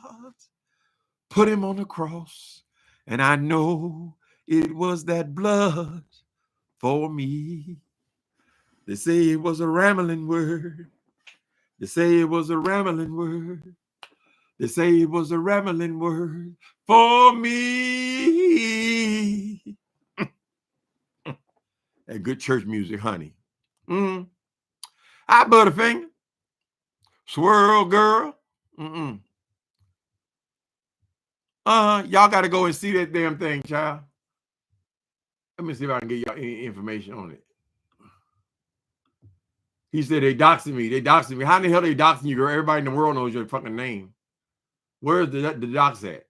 put him on the cross, and I know it was that blood for me. They say it was a rambling word. They say it was a rambling word. They say it was a rambling word for me. And good church music, honey. Hi, Butterfinger. Swirl girl. Y'all got to go and see that damn thing, child. Let me see if I can get y'all any information on it. He said they doxing me. They doxing me. How in the hell they doxing you, girl? Everybody in the world knows your fucking name. Where's the dox at?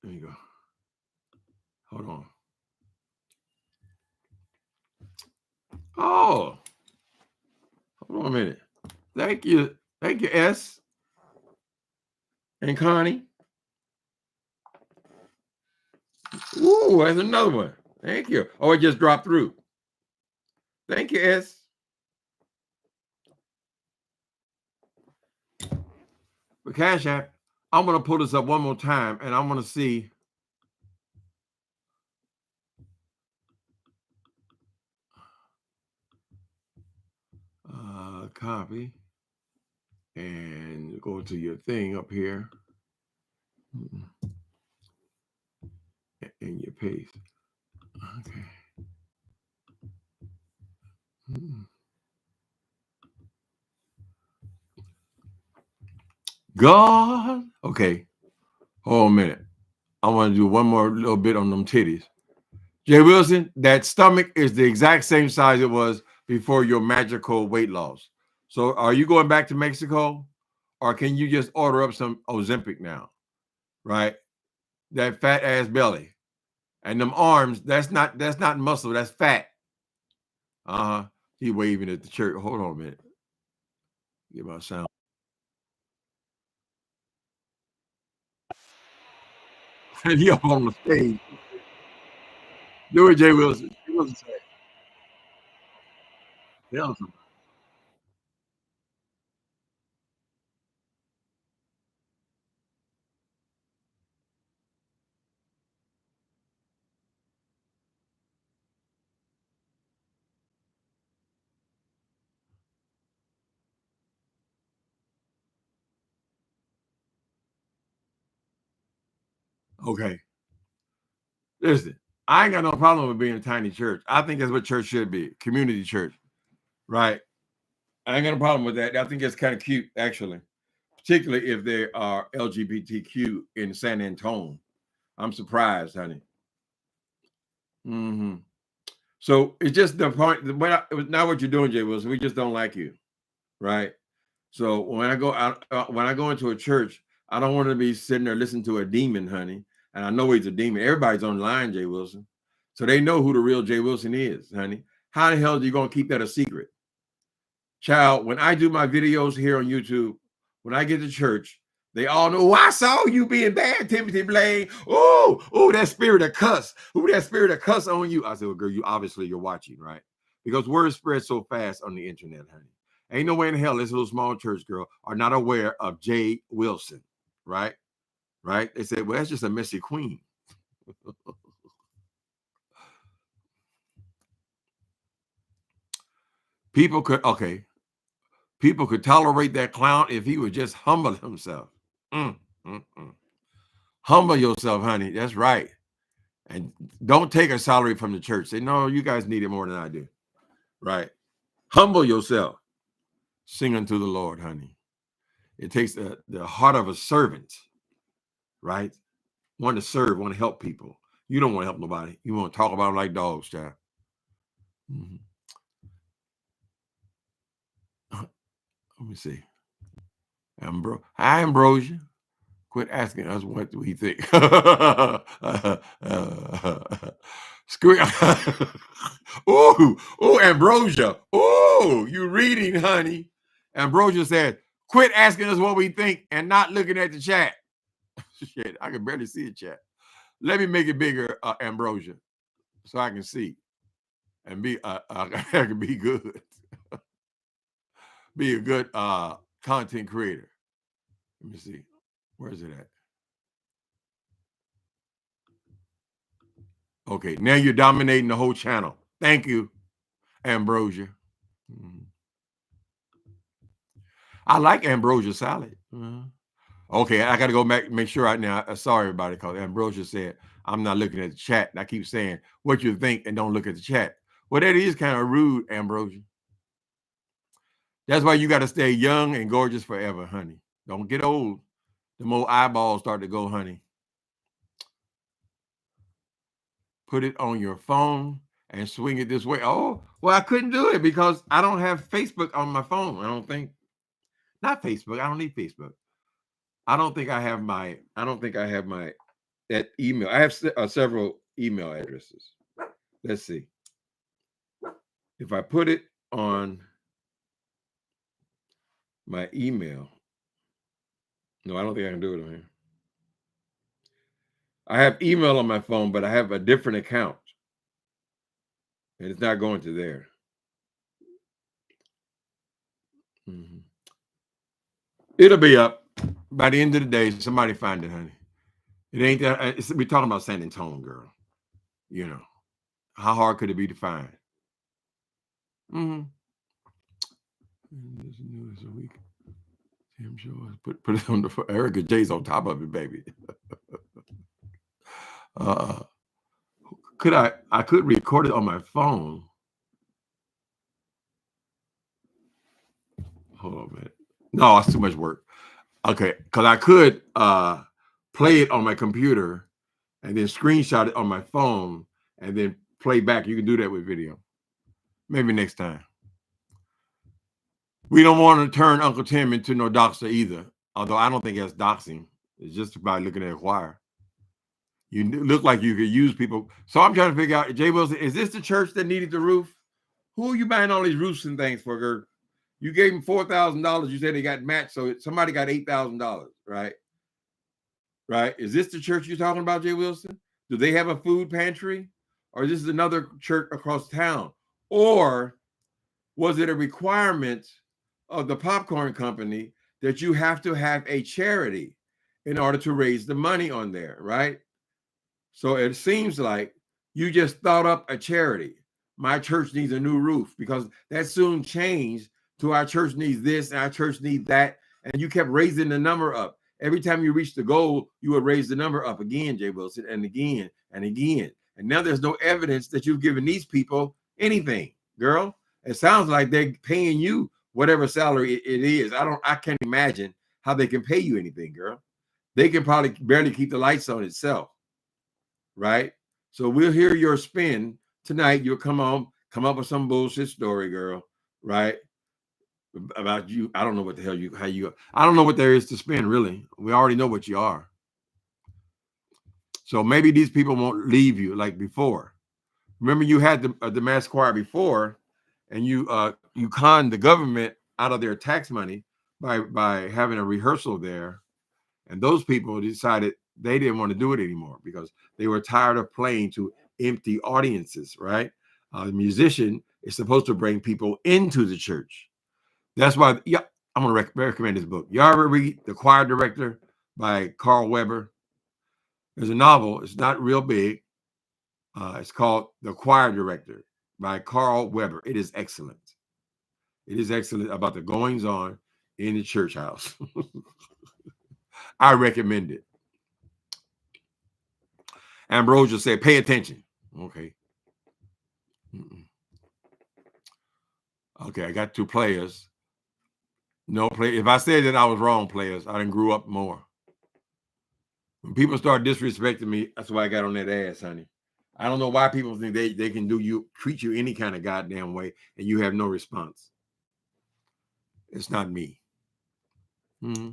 There you go. Hold on. Oh. Hold on a minute. Thank you. Thank you, S. And Connie. Ooh, there's another one. Thank you. Oh, it just dropped through. Thank you, S. For Cash App, I'm going to pull this up one more time, and I'm going to see copy and go to your thing up here and you paste. Okay. God. Okay. Hold on a minute. I want to do one more little bit on them titties. Jay Wilson, that stomach is the exact same size it was before your magical weight loss. So are you going back to Mexico, or can you just order up some Ozempic now? Right? That fat ass belly. And them arms, that's not muscle, that's fat. Uh-huh. He waving at the church. Hold on a minute. Get my sound. And he up on the stage. Do it, Jay Wilson. Jay Wilson said, tell him. Okay. Listen, I ain't got no problem with being a tiny church. I think that's what church should be, community church, right? I ain't got a problem with that. I think it's kind of cute, actually, particularly if they are LGBTQ in San Antonio. I'm surprised, honey. Mm-hmm. So it's just the point. It was not what you're doing, Jay Wilson. We just don't like you, right? So when I go out, when I go into a church, I don't want to be sitting there listening to a demon, honey. And I know he's a demon. Everybody's online, Jay Wilson. So they know who the real Jay Wilson is, honey. How the hell are you going to keep that a secret? Child, when I do my videos here on YouTube, when I get to church, they all know, oh, I saw you being bad, Timothy Blaine. Oh, that spirit of cuss. That spirit of cuss on you. I said, well, girl, you're watching, right? Because words spread so fast on the internet, honey. Ain't no way in hell this little small church girl are not aware of Jay Wilson, right? Right? They said, well, that's just a messy queen. People could tolerate that clown if he would just humble himself. Humble yourself, honey. That's right. And don't take a salary from the church. Say, no, you guys need it more than I do. Right? Humble yourself. Sing unto the Lord, honey. It takes the heart of a servant, right? Want to serve, want to help people. You don't want to help nobody. You want to talk about them like dogs, child. Mm-hmm. Let me see. Hi, Ambrosia. Quit asking us what do we think. Oh, Ambrosia. Oh, you reading, honey. Ambrosia said, quit asking us what we think and not looking at the chat. Shit, I can barely see the chat. Let me make it bigger, Ambrosia, so I can see and be I can be good. Be a good content creator. Let me see. Where is it at? Okay, now you're dominating the whole channel. Thank you, Ambrosia. Mm-hmm. I like ambrosia salad. Mm-hmm. Okay, I got to go back make sure right now. Sorry, everybody, because Ambrosia said I'm not looking at the chat. And I keep saying what you think and don't look at the chat. Well, that is kind of rude, Ambrosia. That's why you got to stay young and gorgeous forever, honey. Don't get old. The more eyeballs start to go, honey. Put it on your phone and swing it this way. Oh, well, I couldn't do it because I don't have Facebook on my phone. I don't think. Not Facebook. I don't need Facebook. I don't think I have my that email. I have several email addresses. Let's see. If I put it on my email, no, I don't think I can do it on here. I have email on my phone, but I have a different account. And it's not going to there. Mm-hmm. It'll be up by the end of the day. Somebody find it, honey. It ain't that. We're talking about San Antonio, girl. You know, how hard could it be to find? Mm-hmm. This new this a week. Tim show put it on the Erica J's on top of it, baby. Could I could record it on my phone. Hold on a minute. No, it's too much work. Okay, because I could play it on my computer and then screenshot it on my phone and then play back. You can do that with video. Maybe next time. We don't want to turn Uncle Tim into no doxer either. Although I don't think that's doxing. It's just by looking at a choir. You look like you could use people. So I'm trying to figure out, Jay Wilson, is this the church that needed the roof? Who are you buying all these roofs and things for, girl? You gave them $4,000. You said they got matched, so somebody got $8,000, right? Right? Is this the church you're talking about, Jay Wilson? Do they have a food pantry? Or is this another church across town? Or was it a requirement of the popcorn company that you have to have a charity in order to raise the money on there, right? So it seems like you just thought up a charity. My church needs a new roof, because that soon changed to our church needs this and our church needs that. And you kept raising the number up. Every time you reached the goal, you would raise the number up again, Jay Wilson, and again and again. And now there's no evidence that you've given these people anything, girl. It sounds like they're paying you whatever salary it is. I can't imagine how they can pay you anything, girl. They can probably barely keep the lights on itself, right? So we'll hear your spin tonight. You'll come up with some bullshit story, girl, right? About you. I don't know what the hell I don't know what there is to spin, really. We already know what you are. So maybe these people won't leave you like before. Remember, you had the mass choir before, and you conned the government out of their tax money by having a rehearsal there. And those people decided they didn't want to do it anymore because they were tired of playing to empty audiences, right? The musician is supposed to bring people into the church. That's why, yeah, I'm going to recommend this book. You ever read The Choir Director by Carl Weber? There's a novel. It's not real big. It's called The Choir Director by Carl Weber. It is excellent. It is excellent about the goings on in the church house. I recommend it. Ambrosia said, pay attention. Okay. Okay, I got 2 players. No play. If I said that I was wrong, players, I didn't grew up more. When people start disrespecting me, that's why I got on that ass, honey. I don't know why people think they can treat you any kind of goddamn way and you have no response. It's not me. Mm-hmm.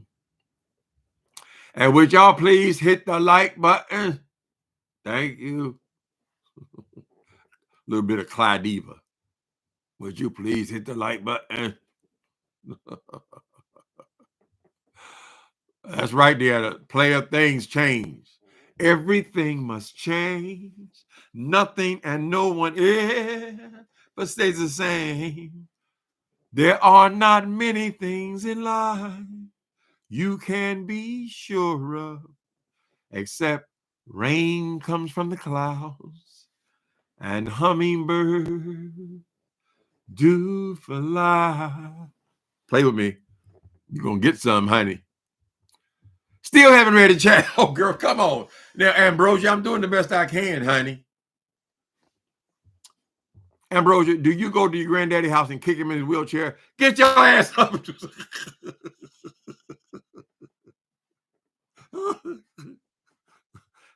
And would y'all please hit the like button? Thank you. A little bit of Clyde Diva. Would you please hit the like button? That's right there. Player, things change. Everything must change. Nothing and no one ever stays the same. There are not many things in life you can be sure of, except rain comes from the clouds and hummingbirds do fly. Play with me. You're going to get some, honey. Still haven't read the chat. Oh, girl, come on. Now, Ambrosia, I'm doing the best I can, honey. Ambrosia, do you go to your granddaddy's house and kick him in his wheelchair? Get your ass up.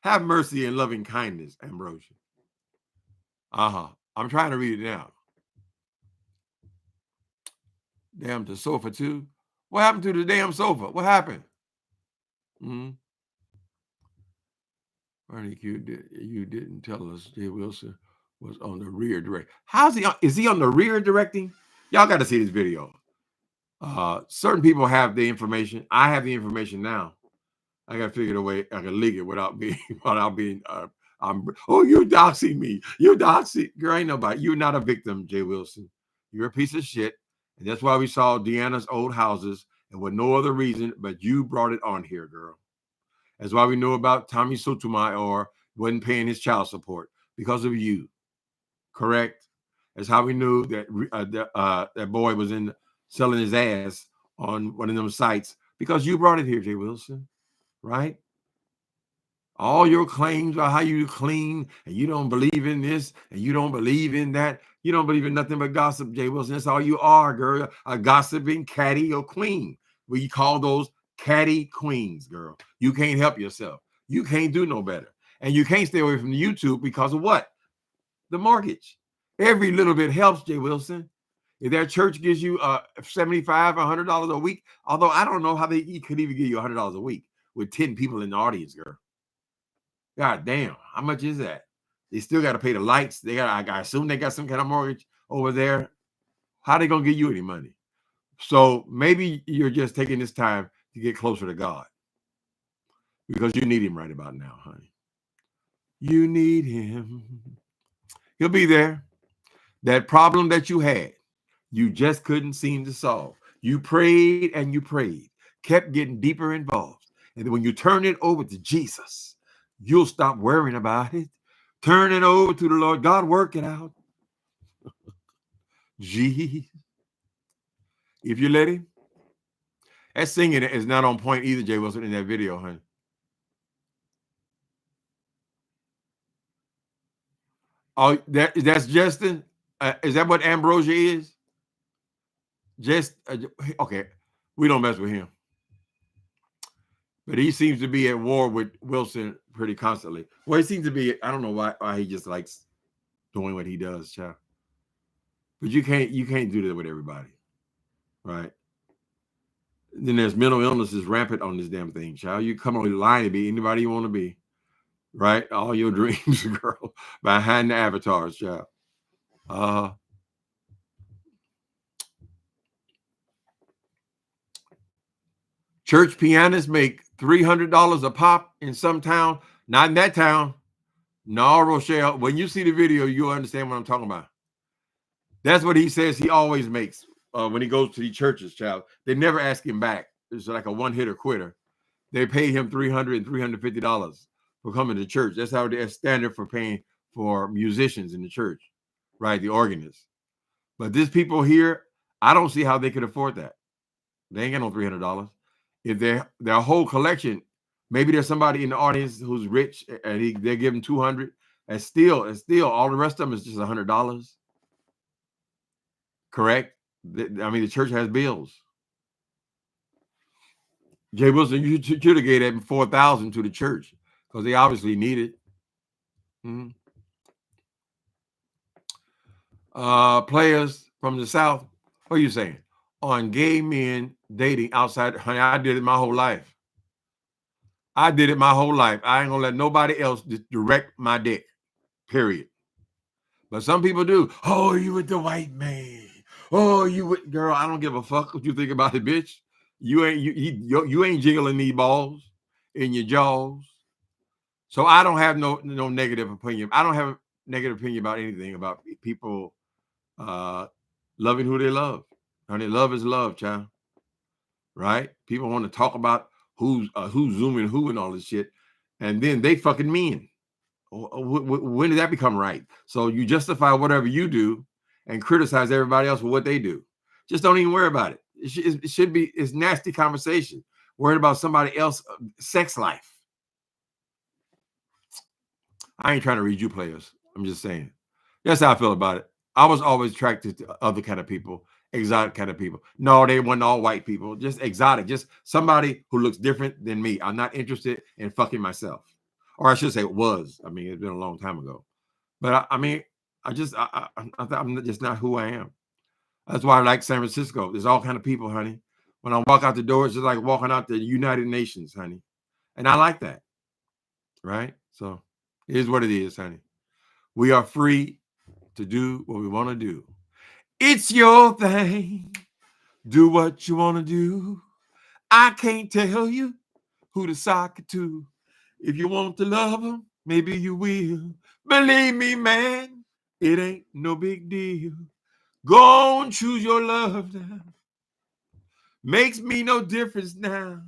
Have mercy and loving kindness, Ambrosia. I'm trying to read it now. Damn, the sofa too. What happened to the damn sofa? What happened? Ernie Q, you didn't tell us Jay Wilson was on the rear direct. How's he on? Is he on the rear directing? Y'all got to see this video. Certain people have the information. I have the information now. I got to figure a way I can leak it without being oh, you doxing me. You doxing. Girl, ain't nobody. You're not a victim, Jay Wilson. You're a piece of shit. And that's why we saw Deanna's old houses, and with no other reason, but you brought it on here, girl. That's why we know about Tommy Sotomayor wasn't paying his child support because of you. Correct? That's how we knew that that boy was in selling his ass on one of them sites because you brought it here, Jay Wilson, right? All your claims about how you clean and you don't believe in this and you don't believe in that. You don't believe in nothing but gossip, Jay Wilson. That's all you are, girl. A gossiping catty or queen. We call those catty queens, girl. You can't help yourself. You can't do no better. And you can't stay away from the YouTube because of what? The mortgage. Every little bit helps, Jay Wilson. If that church gives you $75, $100 a week, although I don't know how they could even give you $100 a week with 10 people in the audience, girl. God damn, how much is that? They still got to pay the lights. They got, I assume they got some kind of mortgage over there. How they gonna give you any money? So maybe you're just taking this time to get closer to God because you need him right about now, honey. You need him. He'll be there. That problem that you had, you just couldn't seem to solve. You prayed and you prayed, kept getting deeper involved. And then when you turn it over to Jesus, you'll stop worrying about it. Turn it over to the Lord. God, work it out. Gee. If you let him. That singing is not on point either, Jay Wilson, in that video, honey. Oh, that's Justin? Is that what Ambrosia is? Just, okay. We don't mess with him. But he seems to be at war with Wilson pretty constantly. Well, he seems to be, I don't know why he just likes doing what he does, child. But you can't do that with everybody, right? Then there's mental illnesses rampant on this damn thing, child. You come on the line to be anybody you want to be, right? All your dreams, girl, behind the avatars, child. Church pianists make $300 a pop in some town. Not in that town. No, Rochelle. When you see the video, you'll understand what I'm talking about. That's what he says he always makes when he goes to the churches, child. They never ask him back. It's like a one-hitter quitter. They pay him $300 and $350 for coming to church. That's how they're standard for paying for musicians in the church, right? The organists. But these people here, I don't see how they could afford that. They ain't got no $300. If their whole collection, maybe there's somebody in the audience who's rich and they're giving $200, and still all the rest of them is just $100. Correct? I mean, the church has bills. Jay Wilson, you should have gave that $4,000 to the church because they obviously need it. Mm-hmm. Players from the South, what are you saying? On gay men dating outside, honey, I did it my whole life. I did it my whole life. I ain't gonna let nobody else direct my dick, period. But some people do. Oh, you with the white man. Oh, you with, girl, I don't give a fuck what you think about it, bitch. You ain't jiggling these balls in your jaws. So I don't have no negative opinion. I don't have a negative opinion about anything about people loving who they love. Honey, love is love, child. Right? People want to talk about who's zooming who and all this shit, and then they fucking mean. When did that become right? So you justify whatever you do and criticize everybody else for what they do. Just don't even worry about it. It should be, it's nasty conversation. Worried about somebody else's sex life. I ain't trying to read you players. I'm just saying. That's how I feel about it. I was always attracted to other kind of people, exotic kind of people. No, they weren't all white people, just exotic, just somebody who looks different than me. I'm not interested in fucking myself. Or I should say it was. I mean, it's been a long time ago. But I'm just not who I am. That's why I like San Francisco. There's all kind of people, honey. When I walk out the door, it's just like walking out the United Nations, honey. And I like that. Right? So it is what it is, honey. We are free to do what we want to do. It's your thing. Do what you want to do. I can't tell you who to sock it to. If you want to love them, maybe you will. Believe me, man, it ain't no big deal. Go on, choose your love now. Makes me no difference now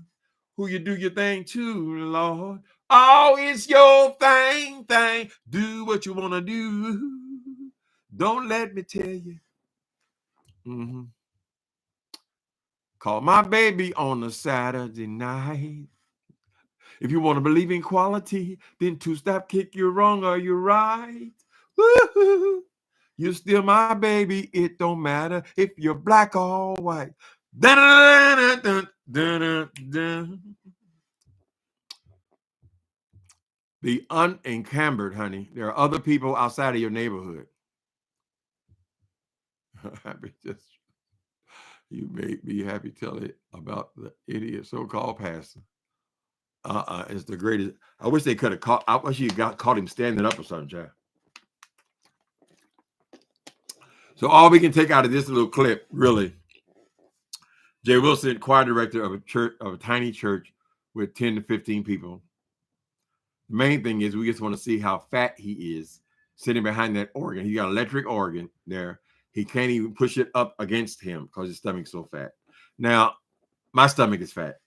who you do your thing to, Lord. Oh, it's your thing. Do what you want to do. Don't let me tell you. Mm-hmm. Call my baby on a Saturday night. If you want to believe in quality, then two-step kick, you're wrong or you're right. Woo-hoo. You're still my baby. It don't matter if you're black or white. Dun-dun-dun-dun-dun-dun-dun. Be unencumbered, honey. There are other people outside of your neighborhood. You may be happy to tell it about the idiot so-called pastor. It's the greatest. I wish they could have caught. I wish you caught him standing up or something, Chad. So all we can take out of this little clip, really, Jay Wilson, choir director of a church, of a tiny church with 10 to 15 people. The main thing is we just want to see how fat he is sitting behind that organ. He got an electric organ there. He can't even push it up against him because his stomach's so fat. Now, my stomach is fat,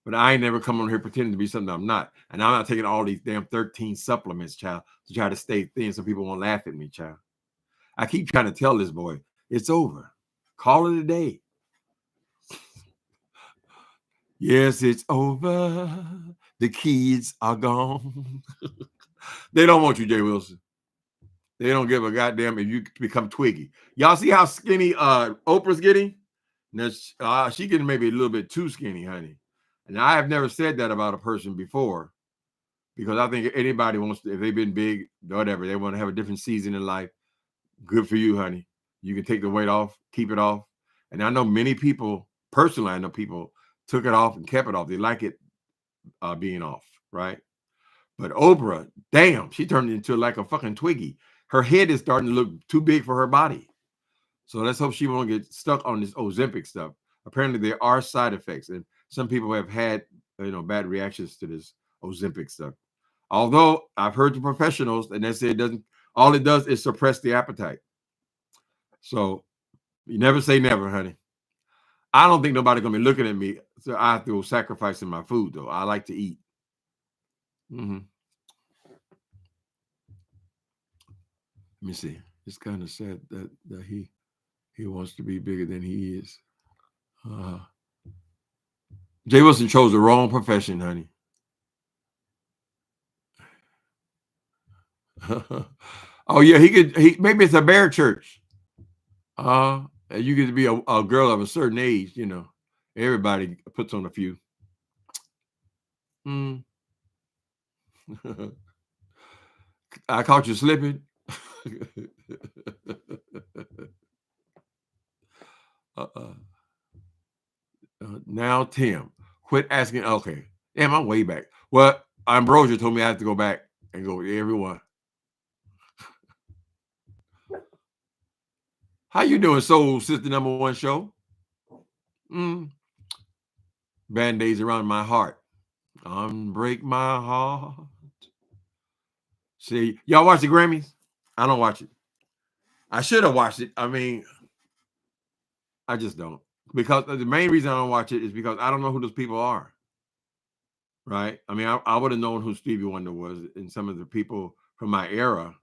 but I ain't never come on here pretending to be something I'm not. And I'm not taking all these damn 13 supplements, child, to try to stay thin so people won't laugh at me, child. I keep trying to tell this boy, it's over. Call it a day. Yes, it's over. The kids are gone. They don't want you, Jay Wilson. They don't give a goddamn if you become Twiggy. Y'all see how skinny Oprah's getting? Now, she getting maybe a little bit too skinny, honey. And I have never said that about a person before because I think anybody wants to, if they've been big, whatever, they want to have a different season in life. Good for you, honey. You can take the weight off, keep it off. And I know many people, personally, I know people took it off and kept it off. They like it being off, right? But Oprah, damn, she turned into like a fucking Twiggy. Her head is starting to look too big for her body. So let's hope she won't get stuck on this Ozempic stuff. Apparently, there are side effects, and some people have had, bad reactions to this Ozempic stuff. Although I've heard the professionals, and they say all it does is suppress the appetite. So you never say never, honey. I don't think nobody's gonna be looking at me, so I have to sacrifice my food, though. I like to eat. Mm-hmm. Let me see. It's kind of sad that he wants to be bigger than he is. Jay Wilson chose the wrong profession, honey. Oh yeah, maybe it's a bear church. You get to be a girl of a certain age, Everybody puts on a few. I caught you slipping. Now, Tim, quit asking. Okay, damn, I'm way back. Well, Ambrosia told me I have to go back and go with everyone. How you doing, Soul Sister #1 show? Band-aids around my heart. Unbreak my heart. See, y'all watch the Grammys? I don't watch it. I should have watched it. I mean, I just don't. Because the main reason I don't watch it is because I don't know who those people are. Right? I mean, I would have known who Stevie Wonder was and some of the people from my era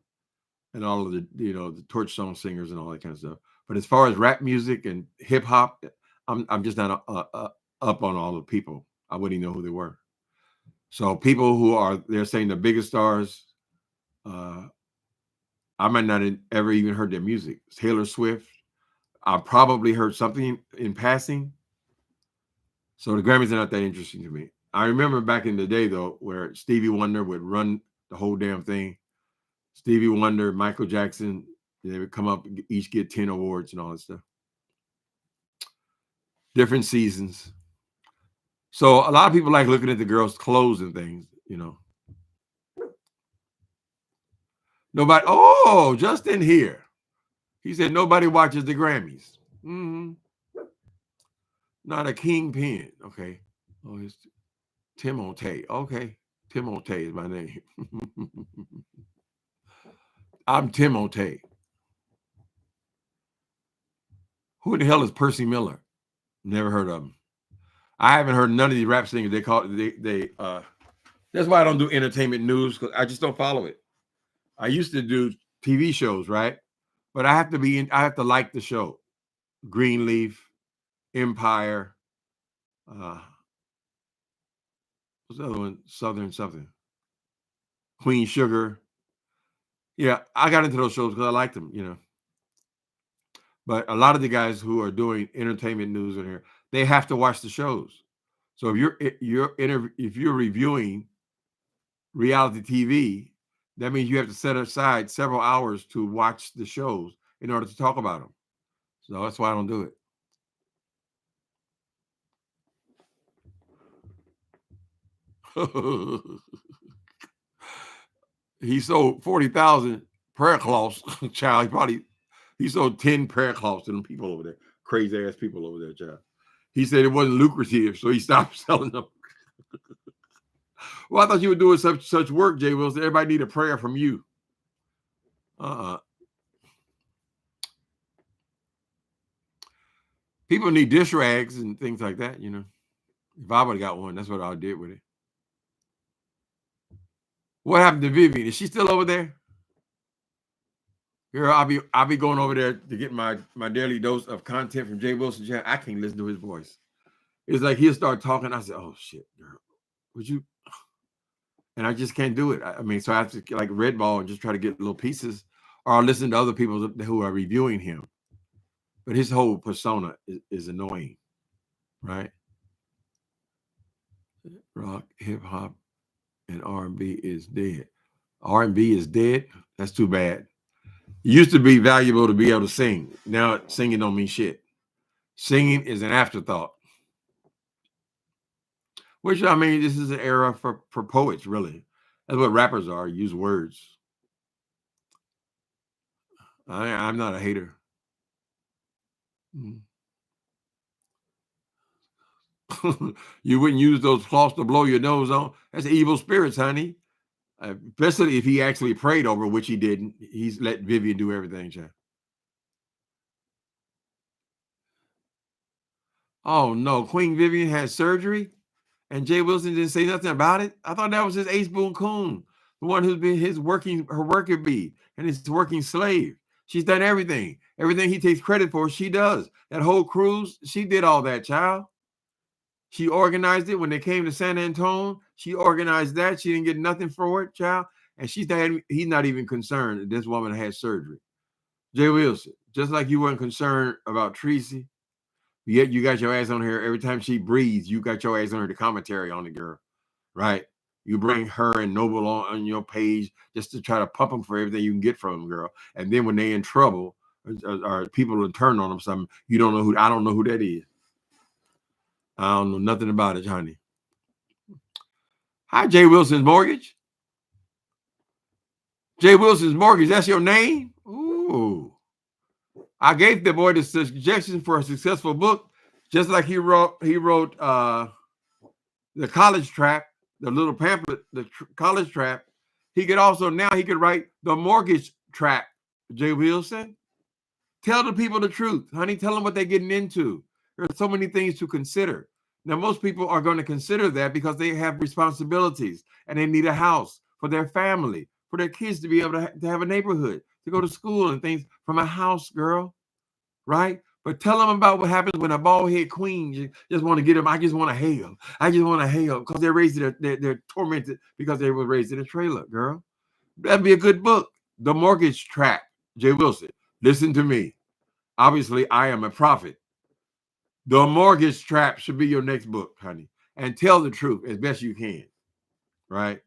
and all of the, the torch song singers and all that kind of stuff. But as far as rap music and hip hop, I'm just not up on all the people. I wouldn't even know who they were. So people they're saying the biggest stars, I might not have ever even heard their music. Taylor Swift, I probably heard something in passing. So the Grammys are not that interesting to me. I remember back in the day, though, where Stevie Wonder would run the whole damn thing. Stevie Wonder, Michael Jackson, they would come up, each get 10 awards and all that stuff. Different seasons. So a lot of people like looking at the girls' clothes and things, Nobody, just in here. He said nobody watches the Grammys. Not a kingpin. Okay. Oh, it's Timothée. Okay. Timothée is my name. I'm Timothée. Who the hell is Percy Miller? Never heard of him. I haven't heard none of these rap singers. They call it, that's why I don't do entertainment news, because I just don't follow it. I used to do TV shows, right? But I have to like the show. Greenleaf, Empire, What's the other one? Southern something. Queen Sugar. Yeah, I got into those shows because I liked them, you know. But a lot of the guys who are doing entertainment news in here, they have to watch the shows. So if you're reviewing reality TV, that means you have to set aside several hours to watch the shows in order to talk about them. So that's why I don't do it. He sold 40,000 prayer cloths, child. He sold 10 prayer cloths to them people over there. Crazy ass people over there, child. He said it wasn't lucrative, so he stopped selling them. Well, I thought you were doing such work, Jay Wilson. Everybody need a prayer from you. People need dish rags and things like that, you know. If I would have got one, that's what I did with it. What happened to Vivian? Is she still over there? Here, I'll be going over there to get my daily dose of content from Jay Wilson. I can't listen to his voice. It's like he'll start talking. I said, "Oh shit, girl, would you?" And I just can't do it. I mean, so I have to like red ball and just try to get little pieces, or I'll listen to other people who are reviewing him. But his whole persona is annoying, right? Rock, hip hop, and R&B is dead. R&B is dead. That's too bad. It used to be valuable to be able to sing. Now singing don't mean shit. Singing is an afterthought. Which, I mean, this is an era for poets, really. That's what rappers are, use words. I'm not a hater. You wouldn't use those cloths to blow your nose on. That's evil spirits, honey. Especially if he actually prayed over, which he didn't. He's let Vivian do everything, child. Oh, no. Queen Vivian had surgery, and Jay Wilson didn't say nothing about it. I thought that was his Ace Boone Coon, the one who's been her worker bee and his working slave. She's done everything. Everything he takes credit for, she does. That whole cruise, she did all that, child. She organized it when they came to San Antonio. She organized that. She didn't get nothing for it, child. And he's not even concerned that this woman had surgery. Jay Wilson, just like you weren't concerned about Tracy, yet you got your ass on her every time she breathes. You got your ass on her to commentary on the girl, right? You bring her and Noble on your page just to try to pump them for everything you can get from them, girl. And then when they in trouble or people will turn on them something, you don't know who. I don't know who that is. I don't know nothing about it, honey. Hi, Jay Wilson's Mortgage. Jay Wilson's Mortgage, that's your name? Ooh. I gave the boy the suggestion for a successful book, just like he wrote The College Trap, the little pamphlet, College Trap. He could write The Mortgage Trap, Jay Wilson. Tell the people the truth, honey. Tell them what they're getting into. There's so many things to consider. Now, most people are going to consider that because they have responsibilities and they need a house for their family, for their kids to be able to have a neighborhood, to go to school and things from a house, girl, right? But tell them about what happens when a bald-head queen just want to get them. I just want to hail. I just want to hail because they're tormented because they were raised in a trailer, girl. That'd be a good book. The Mortgage Trap, Jay Wilson. Listen to me. Obviously, I am a prophet. The Mortgage Trap should be your next book, honey. And tell the truth as best you can, right?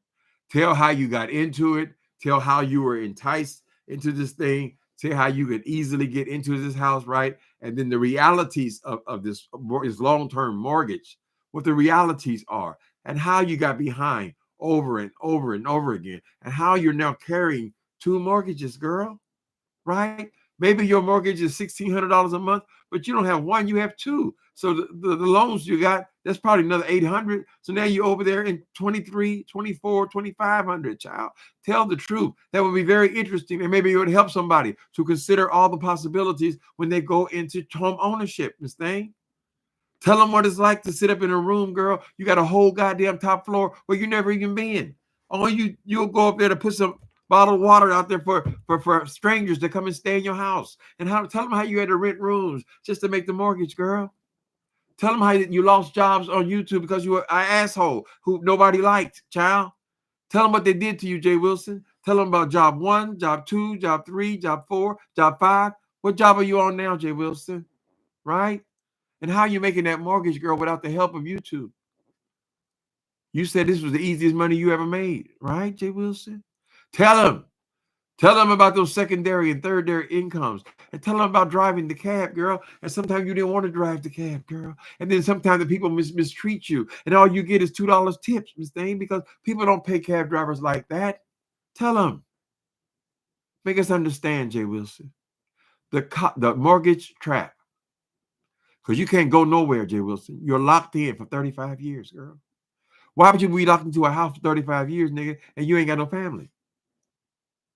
Tell how you got into it. Tell how you were enticed into this thing. Tell how you could easily get into this house, right? And then the realities of this long-term mortgage, what the realities are, and how you got behind over and over and over again, and how you're now carrying 2 mortgages, girl, right? Maybe your mortgage is $1,600 a month, but you don't have one, you have 2. So the loans you got, that's probably another $800. So now you're over there in 23, 24, 2,500, child. Tell the truth. That would be very interesting. And maybe it would help somebody to consider all the possibilities when they go into home ownership, Miss Thing. Tell them what it's like to sit up in a room, girl. You got a whole goddamn top floor where you never even been. You'll go up there to put some bottled water out there for strangers to come and stay in your house. And tell them how you had to rent rooms just to make the mortgage, girl. Tell them how you lost jobs on YouTube because you were an asshole who nobody liked, child. Tell them what they did to you, Jay Wilson. Tell them about job 1, job 2, job 3, job 4, job 5. What job are you on now, Jay Wilson? Right? And how are you making that mortgage, girl, without the help of YouTube? You said this was the easiest money you ever made, right, Jay Wilson? Tell them. Tell them about those secondary and third-dairy incomes. And tell them about driving the cab, girl. And sometimes you didn't want to drive the cab, girl. And then sometimes the people mistreat you. And all you get is $2 tips, Miss Thane, because people don't pay cab drivers like that. Tell them. Make us understand, Jay Wilson. The mortgage trap. Because you can't go nowhere, Jay Wilson. You're locked in for 35 years, girl. Why would you be locked into a house for 35 years, nigga, and you ain't got no family?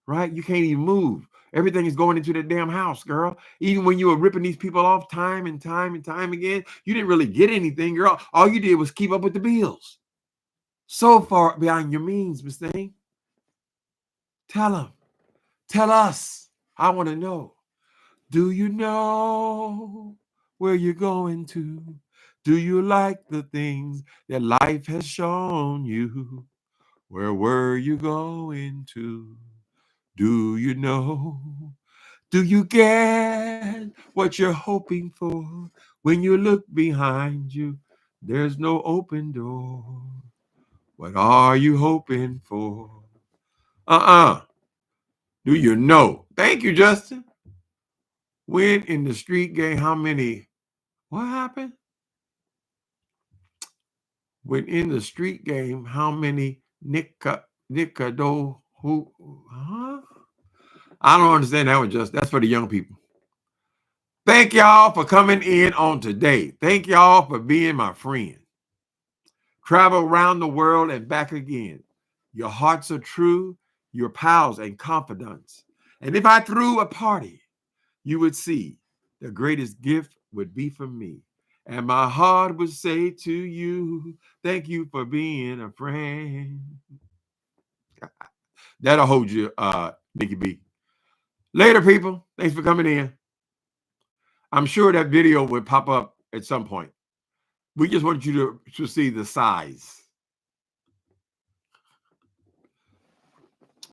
Right? You can't even move. Everything is going into that damn house, girl. Even when you were ripping these people off time and time and time again, you didn't really get anything, girl. All you did was keep up with the bills. So far beyond your means, Miss Thing. Tell them. Tell us. I want to know. Do you know where you're going to? Do you like the things that life has shown you? Where were you going to? Do you know? Do you get what you're hoping for? When you look behind you, there's no open door. What are you hoping for? Do you know? Thank you, Justin. Win in the street game, how many? What happened? When in the street game, how many Nicado who? Huh? I don't understand that one, Justin. That's for the young people. Thank y'all for coming in on today. Thank y'all for being my friend. Travel around the world and back again. Your hearts are true, your pals and confidants. And if I threw a party, you would see the greatest gift would be from me. And my heart would say to you, thank you for being a friend. That'll hold you, Nikki B. Later, people. Thanks for coming in. I'm sure that video would pop up at some point. We just want you to see the size.